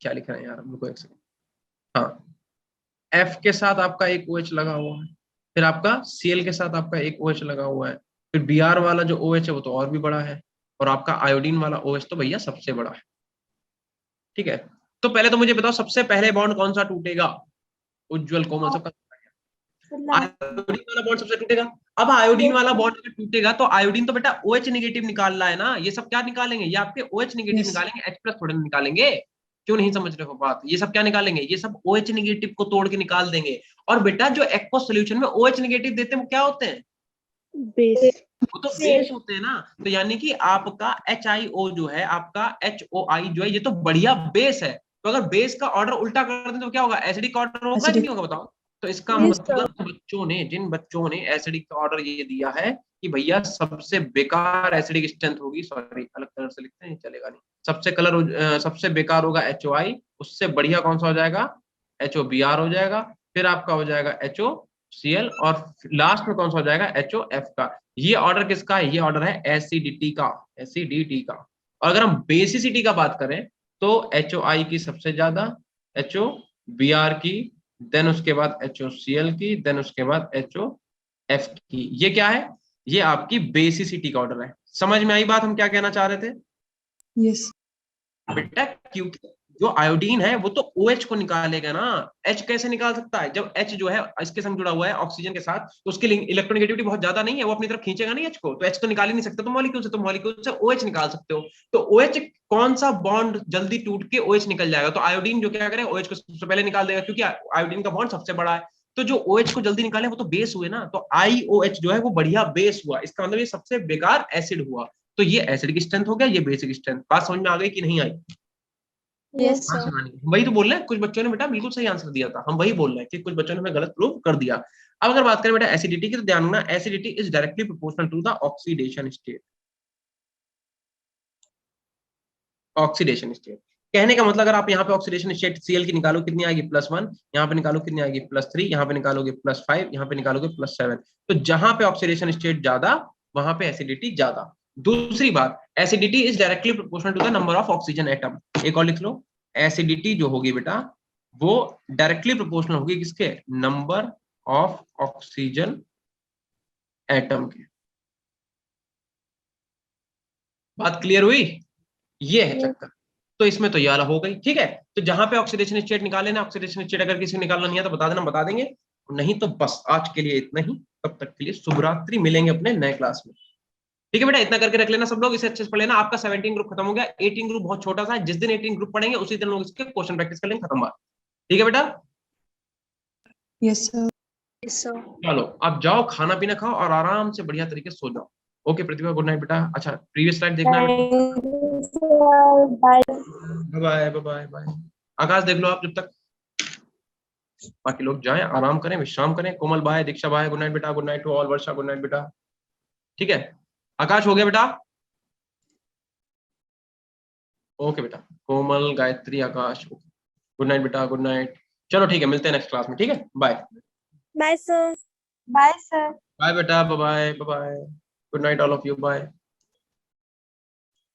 क्या लिख रहे हैं यार, रुको एक सेकंड। हाँ, F के साथ आपका एक OH लगा हुआ है, फिर आपका Cl के साथ आपका एक OH लगा हुआ है, फिर Br वाला जो OH है वो तो और भी बड़ा है, और आपका आयोडीन वाला OH तो भैया सबसे बड़ा है। ठीक है, तो पहले तो मुझे बताओ सबसे पहले बॉन्ड कौन सा टूटेगा? उज्जवल, कोमल, सबका आयोडीन वाला बॉन्ड सबसे टूटेगा। अब आयोडीन वाला बॉन्ड अगर टूटेगा तो आयोडीन तो बेटा OH नेगेटिव निकाल रहा है ना, ये सब क्या निकालेंगे, ये आपके OH नेगेटिव Yes. निकालेंगे, H+ थोड़े निकालेंगे। क्यों नहीं समझ रहे हो बात? ये सब क्या निकालेंगे, ये सब OH नेगेटिव को तोड़ के निकाल देंगे। और बेटा जो एक्वस सॉल्यूशन में OH नेगेटिव देते हैं वो क्या होते हैं? बेस। वो तो बेस होते हैं ना। तो यानी कि आपका HIO जो है, आपका HOI जो है, ये तो बढ़िया बेस है। तो अगर बेस का ऑर्डर उल्टा कर दें तो क्या होगा, एसिडिक ऑर्डर होगा कि नहीं होगा बताओ? तो इसका मतलब बच्चों ने, जिन बच्चों ने एसिडिक का ऑर्डर ये दिया है कि भैया सबसे बेकार एसिडिक स्ट्रेंथ होगी, सॉरी अलग कलर से लिखते हैं चलेगा नहीं, सबसे बेकार होगा HOI, उससे बढ़िया कौन सा हो जाएगा, HOBr हो जाएगा, फिर आपका हो जाएगा HOCl, और लास्ट में कौन सा हो जाएगा, HOF का। ये ऑर्डर किसका है, ये ऑर्डर है एसिडिटी का, एसिडिटी का। और अगर हम बेसिसिटी का बात करें तो HOI की सबसे ज्यादा, HOBr की, देन उसके बाद HOCl की, देन उसके बाद HOF की। ये क्या है, ये आपकी बेसिसिटी का ऑर्डर है। समझ में आई बात हम क्या कहना चाह रहे थे? Yes. बेटा क्योंकि जो आयोडीन है वो तो OH को निकालेगा ना, H कैसे निकाल सकता है? जब H जो है इसके संग जुड़ा हुआ है ऑक्सीजन के साथ, तो उसकी इलेक्ट्रोनेगेटिविटी बहुत ज्यादा नहीं है, वो अपनी तरफ खींचेगा नहीं H को, तो H तो निकाल ही नहीं सकते, तो मॉलिक्यूल से OH निकाल सकते हो। तो OH कौन सा बॉन्ड जल्दी टूट के OH निकल जाएगा, तो आयोडीन जो क्या करेगा, OH को सबसे पहले निकाल देगा, क्योंकि आयोडीन का बॉन्ड सबसे बड़ा है। तो जो OH को जल्दी निकाले वो तो बेस हुए ना, तो IOH जो है वो बढ़िया बेस हुआ, इसका मतलब ये सबसे बेकार एसिड हुआ। तो ये एसिडिक स्ट्रेंथ हो गया, ये बेसिक स्ट्रेंथ। बात समझ में आ गई कि नहीं आई? Yes, हाँ, sir. वही तो बोल रहे हैं, कुछ बच्चों ने बेटा बिल्कुल सही आंसर दिया था, हम वही बोल रहे हैं कि कुछ बच्चों ने हमें गलत प्रूव कर दिया। अब अगर बात करें बेटा एसिडिटी की, तो ध्यान रखना, acidity is directly proportional to the oxidation state. Oxidation state कहने का मतलब, अगर आप यहाँ पे ऑक्सीडेशन स्टेट Cl की निकालो कितनी आएगी, +1, यहाँ पे निकालो कितनी आएगी, +3, यहाँ पे निकालोगे +5, यहाँ पे निकालोगे +7। तो जहां पे ऑक्सीडेशन स्टेट ज्यादा, वहां पे एसिडिटी ज्यादा। दूसरी बात, acidity is directly proportional to the number of oxygen atom. एक और लिख लो, एसिडिटी जो होगी बेटा वो डायरेक्टली प्रोपोर्शनल होगी किसके, नंबर ऑफ ऑक्सीजन एटम के। बात क्लियर हुई? ये है चक्कर। तो इसमें तो ये वाला हो गई, ठीक है। तो जहां पे ऑक्सीडेशन स्टेट निकाले ना, ऑक्सीडेशन स्टेट अगर किसी को निकालना नहीं है तो बता देना, बता देंगे। नहीं तो बस आज के लिए इतना ही, तब तक के लिए शुभ रात्रि, मिलेंगे अपने नए क्लास में। ठीक है बेटा, इतना करके रख लेना सब लोग, इसे अच्छे से पढ़ लेना। आपका 17 ग्रुप खत्म हो गया, 18 ग्रुप बहुत छोटा सा है, जिस दिन 18 ग्रुप पढ़ेंगे उसी दिन लोग इसके क्वेश्चन प्रैक्टिस कर लेंगे, खत्म बात। ठीक है बेटा, Yes, sir. चलो अब जाओ, खाना पीना खाओ और आराम से बढ़िया तरीके से सो जाओ। ओके प्रतिभा, गुड नाइट बेटा। अच्छा प्रीवियस स्लाइड देखना है बेटा। Bye. Bye bye bye. Akash देख लो आप जब तक, बाकी लोग जाएं, आराम करें, विश्राम करें। Komal bye, Diksha bye, good night बेटा, good night to all, Varsha good night बेटा। ठीक है, आकाश हो गया बेटा? ओके बेटा, कोमल, गायत्री, आकाश, गुड नाइट बेटा, गुड नाइट। चलो ठीक है, मिलते हैं नेक्स्ट क्लास में, ठीक है, bye Bye, sir. Bye, sir. Bye बेटा, bye bye bye, good night all of you, bye.